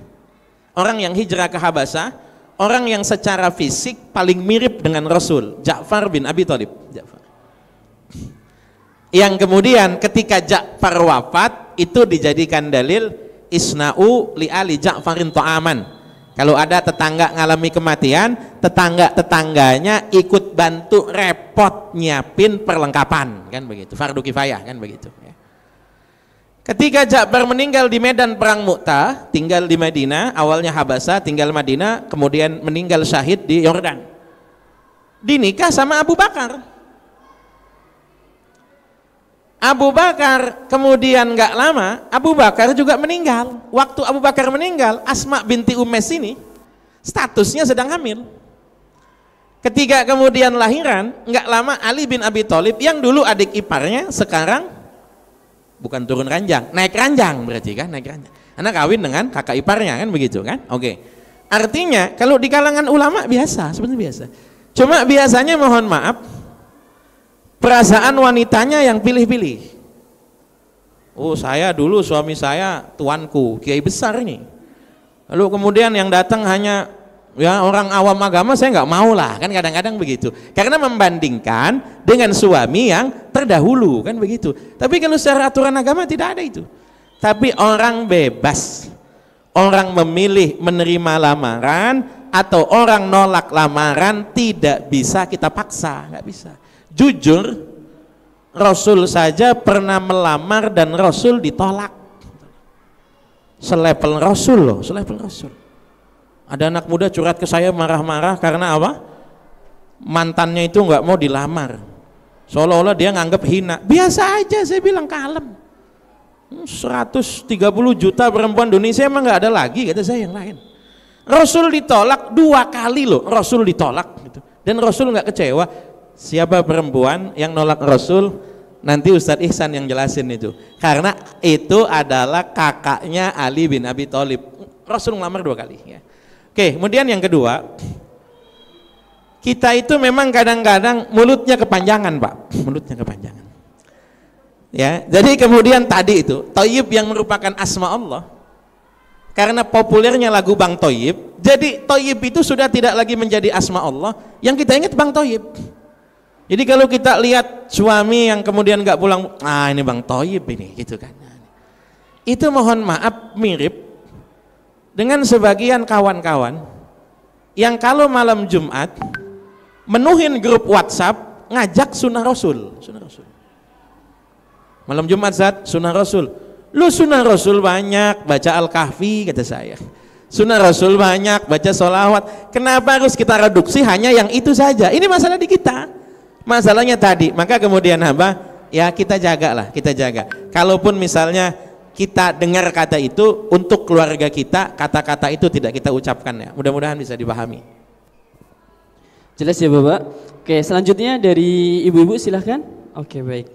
Orang yang hijrah ke Habasah, orang yang secara fisik paling mirip dengan Rasul, Ja'far bin Abi Thalib. Yang kemudian ketika Ja'far wafat, itu dijadikan dalil isna'u li ali Ja'farin ta'aman. Kalau ada tetangga ngalami kematian, tetangganya ikut bantu repot nyiapin perlengkapan, kan begitu. Fardu kifayah, kan begitu. Ketika Ja'far meninggal di medan perang Mu'tah, tinggal di Madinah, awalnya Habasah, tinggal Madinah, kemudian meninggal syahid di Yordan. Dinikah sama Abu Bakar. Abu Bakar kemudian nggak lama Abu Bakar juga meninggal. Waktu Abu Bakar meninggal, Asma binti Umes ini statusnya sedang hamil. Ketika kemudian lahiran, nggak lama Ali bin Abi Thalib yang dulu adik iparnya sekarang bukan turun ranjang, naik ranjang berarti kan, naik ranjang. Anak kawin dengan kakak iparnya kan begitu kan? Oke. Artinya kalau di kalangan ulama biasa, sebenarnya biasa. Cuma biasanya mohon maaf, perasaan wanitanya yang pilih-pilih. Oh saya dulu suami saya tuanku, kiai besar nih. Lalu kemudian yang datang hanya ya orang awam agama, saya nggak mau lah, kan kadang-kadang begitu. Karena membandingkan dengan suami yang terdahulu, kan begitu. Tapi kalau secara aturan agama tidak ada itu. Tapi orang bebas, orang memilih menerima lamaran atau orang nolak lamaran tidak bisa kita paksa, nggak bisa. Jujur, Rasul saja pernah melamar dan Rasul ditolak. Selevel Rasul loh, selevel Rasul. Ada anak muda curhat ke saya marah-marah karena apa? Mantannya itu nggak mau dilamar. Seolah-olah dia nganggap hina. Biasa aja, saya bilang kalem. 130 juta perempuan Indonesia emang nggak ada lagi, kata saya yang lain. Rasul ditolak 2 kali loh, Rasul ditolak gitu. Dan Rasul nggak kecewa. Siapa perempuan yang nolak Rasul, nanti Ustadz Ihsan yang jelasin itu. Karena itu adalah kakaknya Ali bin Abi Thalib. Rasul ngelamar 2 kali ya. Oke, kemudian yang kedua, kita itu memang kadang-kadang mulutnya kepanjangan Pak, mulutnya kepanjangan. Ya, jadi kemudian tadi itu Thayyib yang merupakan asma Allah, karena populernya lagu Bang Thayyib, jadi Thayyib itu sudah tidak lagi menjadi asma Allah, yang kita ingat Bang Thayyib. Jadi kalau kita lihat suami yang kemudian nggak pulang, ini Bang Thayyib ini, gitu kan. Itu mohon maaf mirip dengan sebagian kawan-kawan yang kalau malam Jumat menuhin grup WhatsApp ngajak sunnah Rasul. Malam Jumat Zat, sunnah Rasul. Lu sunnah Rasul banyak, baca Al-Kahfi kata saya. Sunnah Rasul banyak, baca sholawat. Kenapa harus kita reduksi hanya yang itu saja? Ini masalah di kita. Masalahnya tadi, maka kemudian apa? Ya kita jagalah, kita jaga. Kalaupun misalnya kita dengar kata itu untuk keluarga kita, kata-kata itu tidak kita ucapkan ya. Mudah-mudahan bisa dipahami. Jelas ya Bapak. Oke, selanjutnya dari ibu-ibu silahkan. Oke, baik.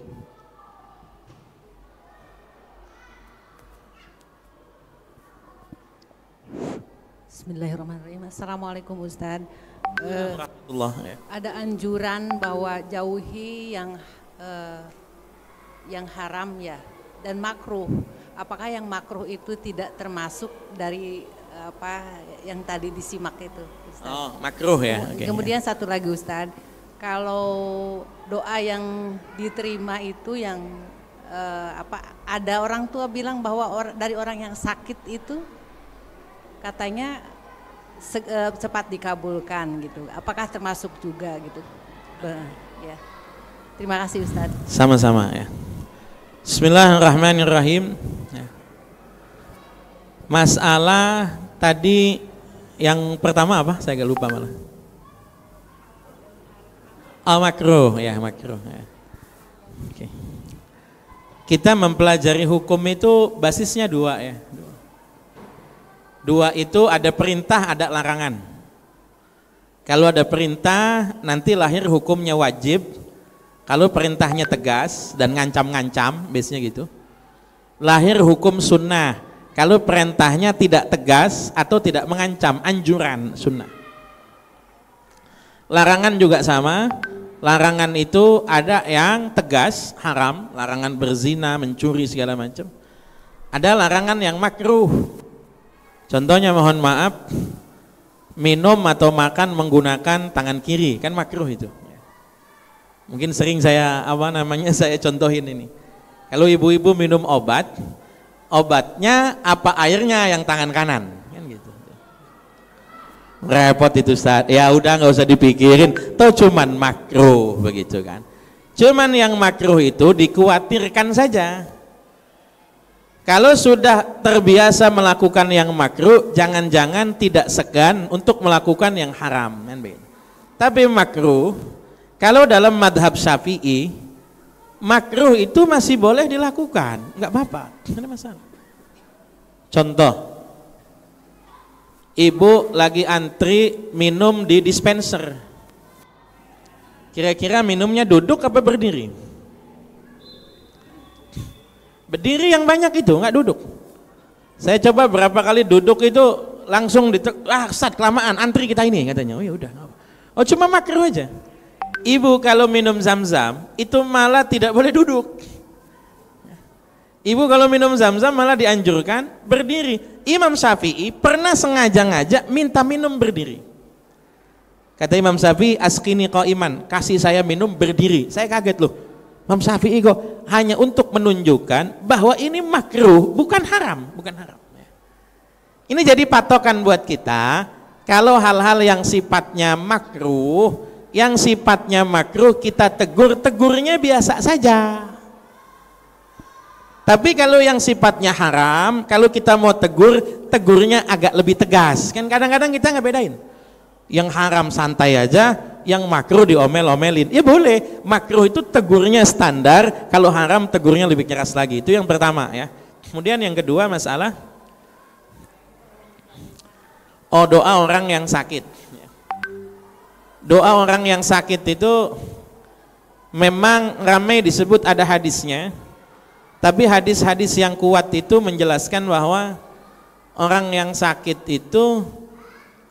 Bismillahirrahmanirrahim. Assalamualaikum Ustadz. Ya. Ada anjuran bahwa jauhi yang haram ya dan makruh. Apakah yang makruh itu tidak termasuk dari apa yang tadi disimak itu, Ustaz? Oh, makruh ya. Okay. Kemudian satu lagi Ustadz, kalau doa yang diterima itu yang ada orang tua bilang bahwa dari orang yang sakit itu katanya cepat dikabulkan gitu. Apakah termasuk juga gitu? Ya. Terima kasih Ustadz. Sama-sama ya. Bismillahirrahmanirrahim. Ya. Masalah tadi yang pertama apa? Saya agak lupa malah. Oh, makruh, ya makruh. Ya. Oke. Kita mempelajari hukum itu basisnya dua ya. Dua itu ada perintah, ada larangan. Kalau ada perintah, nanti lahir hukumnya wajib. Kalau perintahnya tegas dan ngancam-ngancam, biasanya gitu. Lahir hukum sunnah. Kalau perintahnya tidak tegas atau tidak mengancam, anjuran sunnah. Larangan juga sama. Larangan itu ada yang tegas, haram, larangan berzina, mencuri segala macam. Ada larangan yang makruh. Contohnya mohon maaf, minum atau makan menggunakan tangan kiri, kan makruh itu. Mungkin sering saya saya contohin ini. Kalau ibu-ibu minum obat, obatnya apa airnya yang tangan kanan, kan gitu. Repot itu Ustaz. Ya udah nggak usah dipikirin, toh cuman makruh begitu kan. Cuman yang makruh itu dikhawatirkan saja. Kalau sudah terbiasa melakukan yang makruh, jangan-jangan tidak segan untuk melakukan yang haram, kan begitu. Tapi makruh, kalau dalam madhab Syafi'i, makruh itu masih boleh dilakukan, nggak apa-apa, nggak ada masalah. Contoh, ibu lagi antri minum di dispenser, kira-kira minumnya duduk apa berdiri? Berdiri yang banyak itu, nggak duduk. Saya coba berapa kali duduk itu langsung Ustaz kelamaan antri kita ini katanya. Oh ya udah, oh cuma makruh aja. Ibu kalau minum zam-zam itu malah tidak boleh duduk. Ibu kalau minum zam-zam malah dianjurkan berdiri. Imam Syafi'i pernah sengaja ngajak minta minum berdiri. Kata Imam Syafi'i, askini qaiman, kasih saya minum berdiri. Saya kaget loh. Imam Syafi'i kok hanya untuk menunjukkan bahwa ini makruh, bukan haram, bukan haram. Ini jadi patokan buat kita. Kalau hal-hal yang sifatnya makruh, kita tegurnya biasa saja. Tapi kalau yang sifatnya haram, kalau kita mau tegurnya agak lebih tegas. Kan kadang-kadang kita nggak bedain. Yang haram santai aja, yang makruh diomel-omelin. Ya boleh, makruh itu tegurnya standar, kalau haram tegurnya lebih keras lagi. Itu yang pertama ya. Kemudian yang kedua masalah doa orang yang sakit. Doa orang yang sakit itu memang ramai disebut ada hadisnya, tapi hadis-hadis yang kuat itu menjelaskan bahwa orang yang sakit itu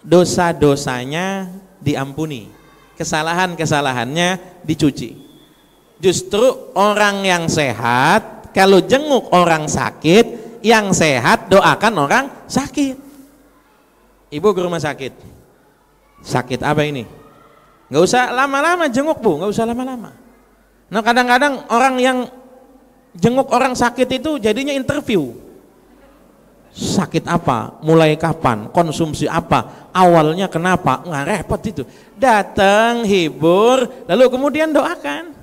dosa-dosanya diampuni, kesalahan-kesalahannya dicuci. Justru orang yang sehat kalau jenguk orang sakit, yang sehat doakan orang sakit. Ibu ke rumah sakit, sakit apa ini? Nggak usah lama-lama jenguk Bu, nggak usah lama-lama. Nah kadang-kadang orang yang jenguk orang sakit itu jadinya interview. Sakit apa? Mulai kapan? Konsumsi apa? Awalnya kenapa? Nggak repot itu. Datang, hibur, lalu kemudian doakan.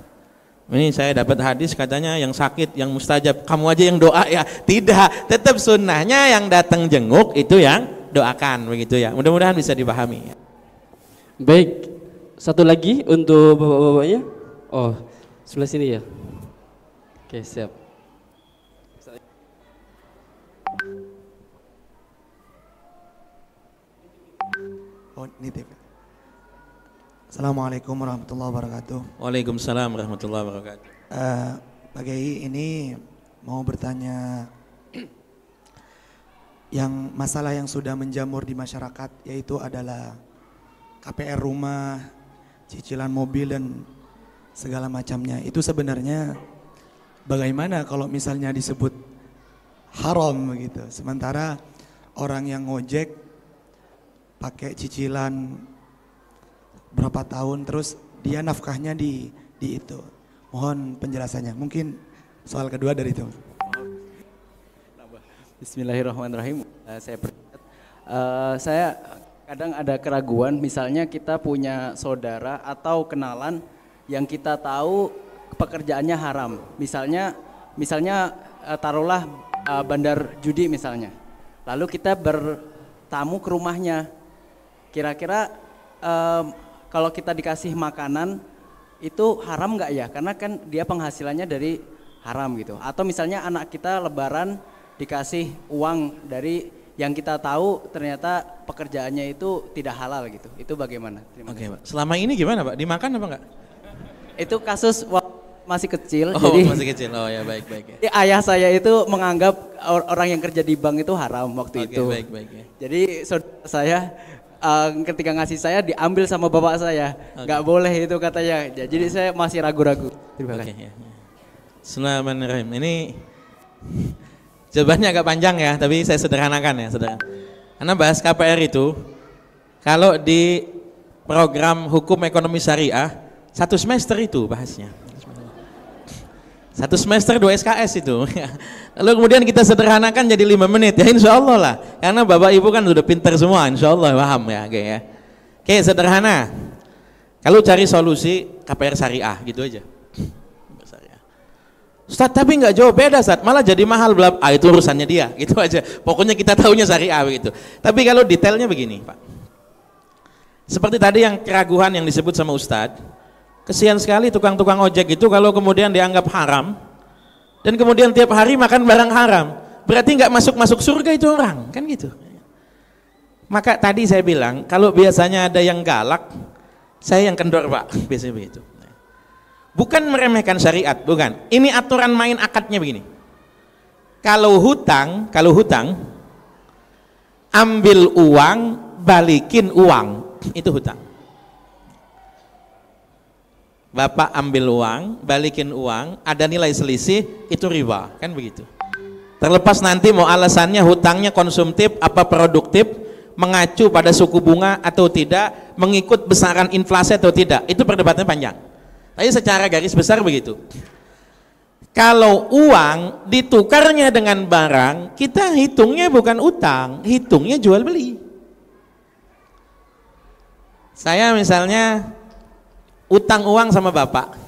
Ini saya dapat hadis katanya yang sakit, yang mustajab, kamu aja yang doa ya. Tidak, tetap sunnahnya yang datang jenguk itu yang doakan begitu ya. Mudah-mudahan bisa dipahami. Baik, satu lagi untuk bapak-bapaknya. Oh, sebelah sini ya. Oke, siap. Oh, nitip. Assalamualaikum warahmatullahi wabarakatuh. Waalaikumsalam warahmatullahi wabarakatuh. Pak Kiai, ini mau bertanya yang masalah yang sudah menjamur di masyarakat, yaitu adalah KPR rumah, cicilan mobil dan segala macamnya. Itu sebenarnya bagaimana kalau misalnya disebut haram begitu, sementara orang yang ngojek pakai cicilan berapa tahun terus dia nafkahnya di itu. Mohon penjelasannya. Mungkin soal kedua dari itu. Bismillahirrahmanirrahim. Saya kadang ada keraguan, misalnya kita punya saudara atau kenalan yang kita tahu pekerjaannya haram. Misalnya taruhlah bandar judi misalnya. Lalu kita bertamu ke rumahnya. Kira-kira kalau kita dikasih makanan itu haram nggak ya? Karena kan dia penghasilannya dari haram gitu. Atau misalnya anak kita lebaran dikasih uang dari yang kita tahu ternyata pekerjaannya itu tidak halal gitu. Itu bagaimana? Oke, Pak. Selama ini gimana, Pak? Dimakan apa enggak? Itu kasus masih kecil. Oh, jadi masih kecil. Oh ya, baik. Jadi ayah saya itu menganggap orang yang kerja di bank itu haram waktu itu. Baik ya. Jadi saudara saya ketika ngasih saya diambil sama bapak saya, nggak boleh itu katanya. Jadi saya masih ragu-ragu. Terima kasih. Ya. Bismillahirrahmanirrahim. Ini jawabannya agak panjang ya, tapi saya sederhanakan ya, saudara. Karena bahas KPR itu, kalau di program hukum ekonomi syariah, 1 semester itu bahasnya. 1 semester 2 SKS itu. Lalu kemudian kita sederhanakan jadi 5 menit ya, insya Allah lah. Karena bapak ibu kan udah pintar semua, insya Allah paham ya. Oke, sederhana. Kalau cari solusi KPR syariah gitu aja. Ustaz, tapi nggak jauh beda Ustaz, malah jadi mahal belum. Itu urusannya dia, gitu aja. Pokoknya kita tahunya syariah begitu. Tapi kalau detailnya begini, Pak. Seperti tadi yang keraguan yang disebut sama Ustadz, kesian sekali tukang-tukang ojek itu kalau kemudian dianggap haram dan kemudian tiap hari makan barang haram, berarti nggak masuk surga itu orang, kan gitu. Maka tadi saya bilang, kalau biasanya ada yang galak, saya yang kendor Pak, biasanya begitu. Bukan meremehkan syariat, bukan. Ini aturan main akadnya begini. Kalau hutang, ambil uang, balikin uang, itu hutang. Bapak ambil uang, balikin uang, ada nilai selisih, itu riba, kan begitu. Terlepas nanti mau alasannya hutangnya konsumtif apa produktif, mengacu pada suku bunga atau tidak, mengikut besaran inflasi atau tidak, itu perdebatannya panjang. Tapi secara garis besar begitu. Kalau uang ditukarnya dengan barang, kita hitungnya bukan utang, hitungnya jual beli. Saya misalnya utang uang sama bapak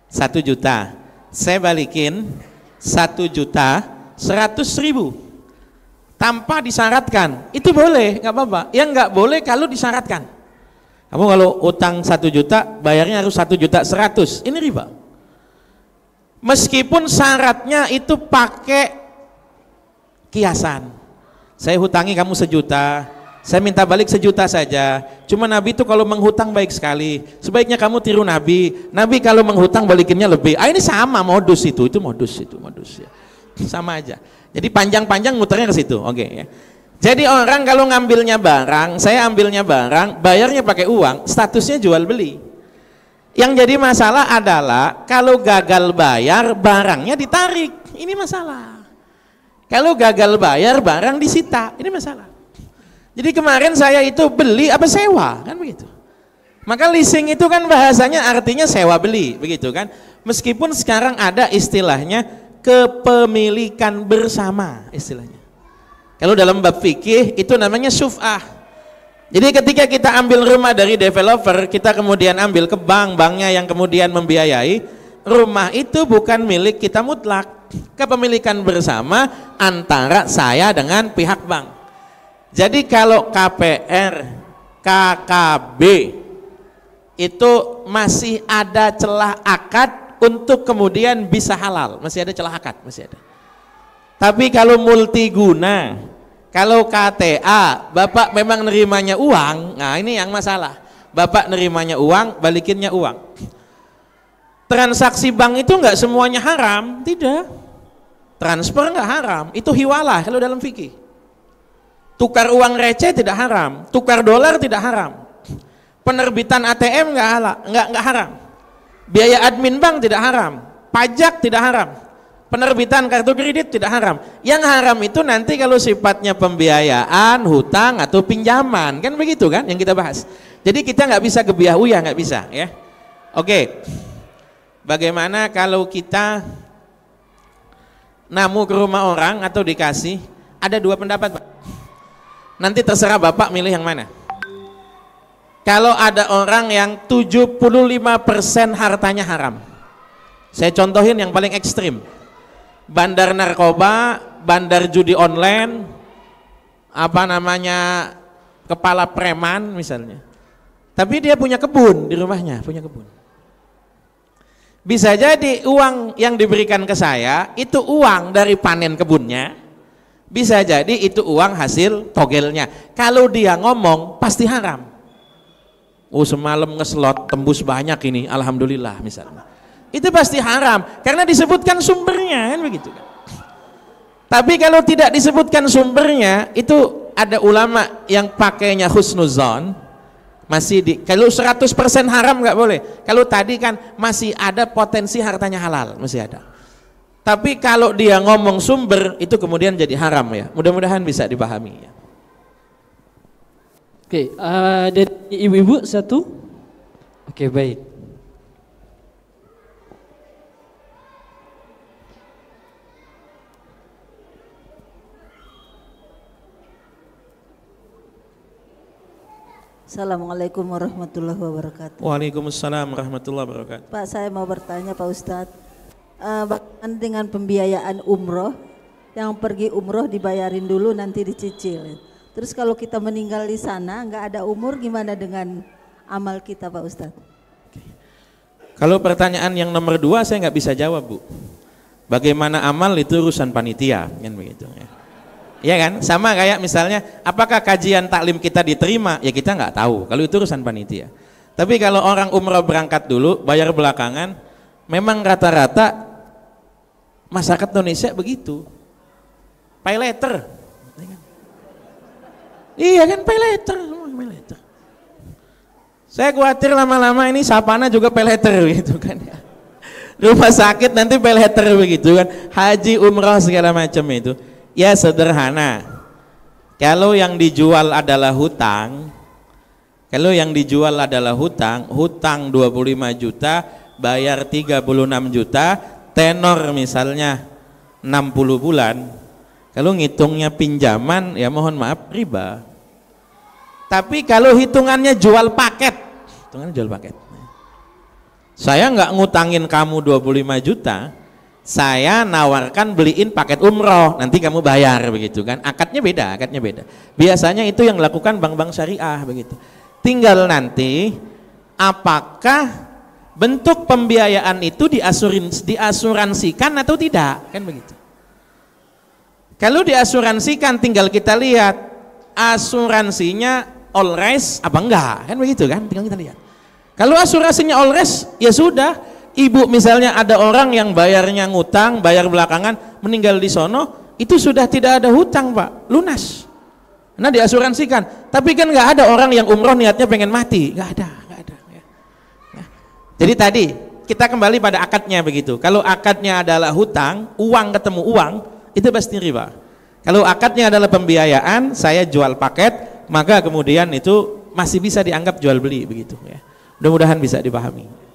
1 juta, saya balikin 1.100.000 tanpa disyaratkan, itu boleh, nggak apa-apa. Yang nggak boleh kalau disyaratkan. Kamu kalau utang 1 juta, bayarnya harus 1.100.000, ini riba. Meskipun syaratnya itu pakai kiasan, saya hutangi kamu 1 juta, saya minta balik 1 juta saja. Cuma Nabi itu kalau menghutang baik sekali, sebaiknya kamu tiru Nabi. Nabi kalau menghutang balikinnya lebih. Ini sama modus itu modus ya. Sama aja. Jadi panjang-panjang muternya ke situ. Oke ya. Jadi orang kalau ngambilnya barang, saya ambilnya barang, bayarnya pakai uang, statusnya jual beli. Yang jadi masalah adalah kalau gagal bayar, barangnya ditarik. Ini masalah. Kalau gagal bayar, barang disita. Ini masalah. Jadi kemarin saya itu beli apa sewa, kan begitu. Maka leasing itu kan bahasanya artinya sewa beli, begitu kan. Meskipun sekarang ada istilahnya kepemilikan bersama istilahnya. Kalau dalam bab fikih itu namanya syuf'ah. Jadi ketika kita ambil rumah dari developer, kita kemudian ambil ke bank, banknya yang kemudian membiayai, rumah itu bukan milik kita mutlak. Kepemilikan bersama antara saya dengan pihak bank. Jadi kalau KPR, KKB itu masih ada celah akad untuk kemudian bisa halal, masih ada celah akad, masih ada. Tapi kalau multiguna, kalau KTA, Bapak memang nerimanya uang, nah ini yang masalah. Bapak nerimanya uang, balikinnya uang. Transaksi bank itu enggak semuanya haram, tidak. Transfer enggak haram, itu hiwalah kalau dalam fikih. Tukar uang receh tidak haram, tukar dolar tidak haram, penerbitan ATM nggak haram, biaya admin bank tidak haram, pajak tidak haram, penerbitan kartu kredit tidak haram. Yang haram itu nanti kalau sifatnya pembiayaan, hutang atau pinjaman, kan begitu kan yang kita bahas. Jadi kita nggak bisa gebiah uyah, nggak bisa ya. Oke, bagaimana kalau kita namu ke rumah orang atau dikasih? Ada 2 pendapat Pak. Nanti terserah Bapak milih yang mana. Kalau ada orang yang 75% hartanya haram, saya contohin yang paling ekstrim, bandar narkoba, bandar judi online, kepala preman misalnya, tapi dia punya kebun di rumahnya, punya kebun. Bisa jadi uang yang diberikan ke saya itu uang dari panen kebunnya, bisa jadi itu uang hasil togelnya. Kalau dia ngomong pasti haram. Oh semalam ngeslot tembus banyak ini, alhamdulillah misalnya. Itu pasti haram karena disebutkan sumbernya kan begitu kan. Tapi kalau tidak disebutkan sumbernya, itu ada ulama yang pakainya husnuzon, masih di, kalau 100% haram nggak boleh. Kalau tadi kan masih ada potensi hartanya halal, masih ada. Tapi kalau dia ngomong sumber, itu kemudian jadi haram ya. Mudah-mudahan bisa dipahami ya. Oke, dari ibu-ibu satu. Oke, baik. Assalamualaikum warahmatullahi wabarakatuh. Waalaikumsalam warahmatullahi wabarakatuh. Pak, saya mau bertanya Pak Ustadz, bagaimana dengan pembiayaan umroh, yang pergi umroh dibayarin dulu nanti dicicil. Terus kalau kita meninggal di sana nggak ada umur, gimana dengan amal kita Pak Ustadz? Kalau pertanyaan yang nomor 2 saya nggak bisa jawab Bu. Bagaimana amal itu urusan panitia kan begitu ya. Iya kan, sama kayak misalnya apakah kajian taklim kita diterima, ya kita nggak tahu, kalau itu urusan panitia. Tapi kalau orang umroh berangkat dulu bayar belakangan, memang rata-rata masyarakat Indonesia begitu, pay later. Iya kan, pay later. Saya khawatir lama-lama ini sapana juga pay later gitu kan ya. Rumah sakit nanti pay later begitu kan, haji umroh segala macam itu. Ya sederhana, kalau yang dijual adalah hutang, hutang 25 juta, bayar 36 juta, tenor misalnya 60 bulan, kalau ngitungnya pinjaman ya mohon maaf riba. Tapi kalau hitungannya jual paket, saya nggak ngutangin kamu 25 juta, saya nawarkan beliin paket umroh, nanti kamu bayar begitu kan. Akadnya beda. Biasanya itu yang dilakukan bank-bank syariah begitu. Tinggal nanti apakah bentuk pembiayaan itu diasuransikan atau tidak, kan begitu. Kalau diasuransikan tinggal kita lihat asuransinya all risk apa enggak, kan begitu kan, tinggal kita lihat. Kalau asuransinya all risk ya sudah. Ibu misalnya ada orang yang bayarnya ngutang, bayar belakangan, meninggal di sono, itu sudah tidak ada hutang Pak, lunas. Nah diasuransikan. Tapi kan nggak ada orang yang umroh niatnya pengen mati, nggak ada. Ya. Jadi tadi kita kembali pada akadnya begitu. Kalau akadnya adalah hutang, uang ketemu uang, itu pasti riba. Kalau akadnya adalah pembiayaan, saya jual paket, maka kemudian itu masih bisa dianggap jual beli begitu ya. Mudah-mudahan bisa dipahami.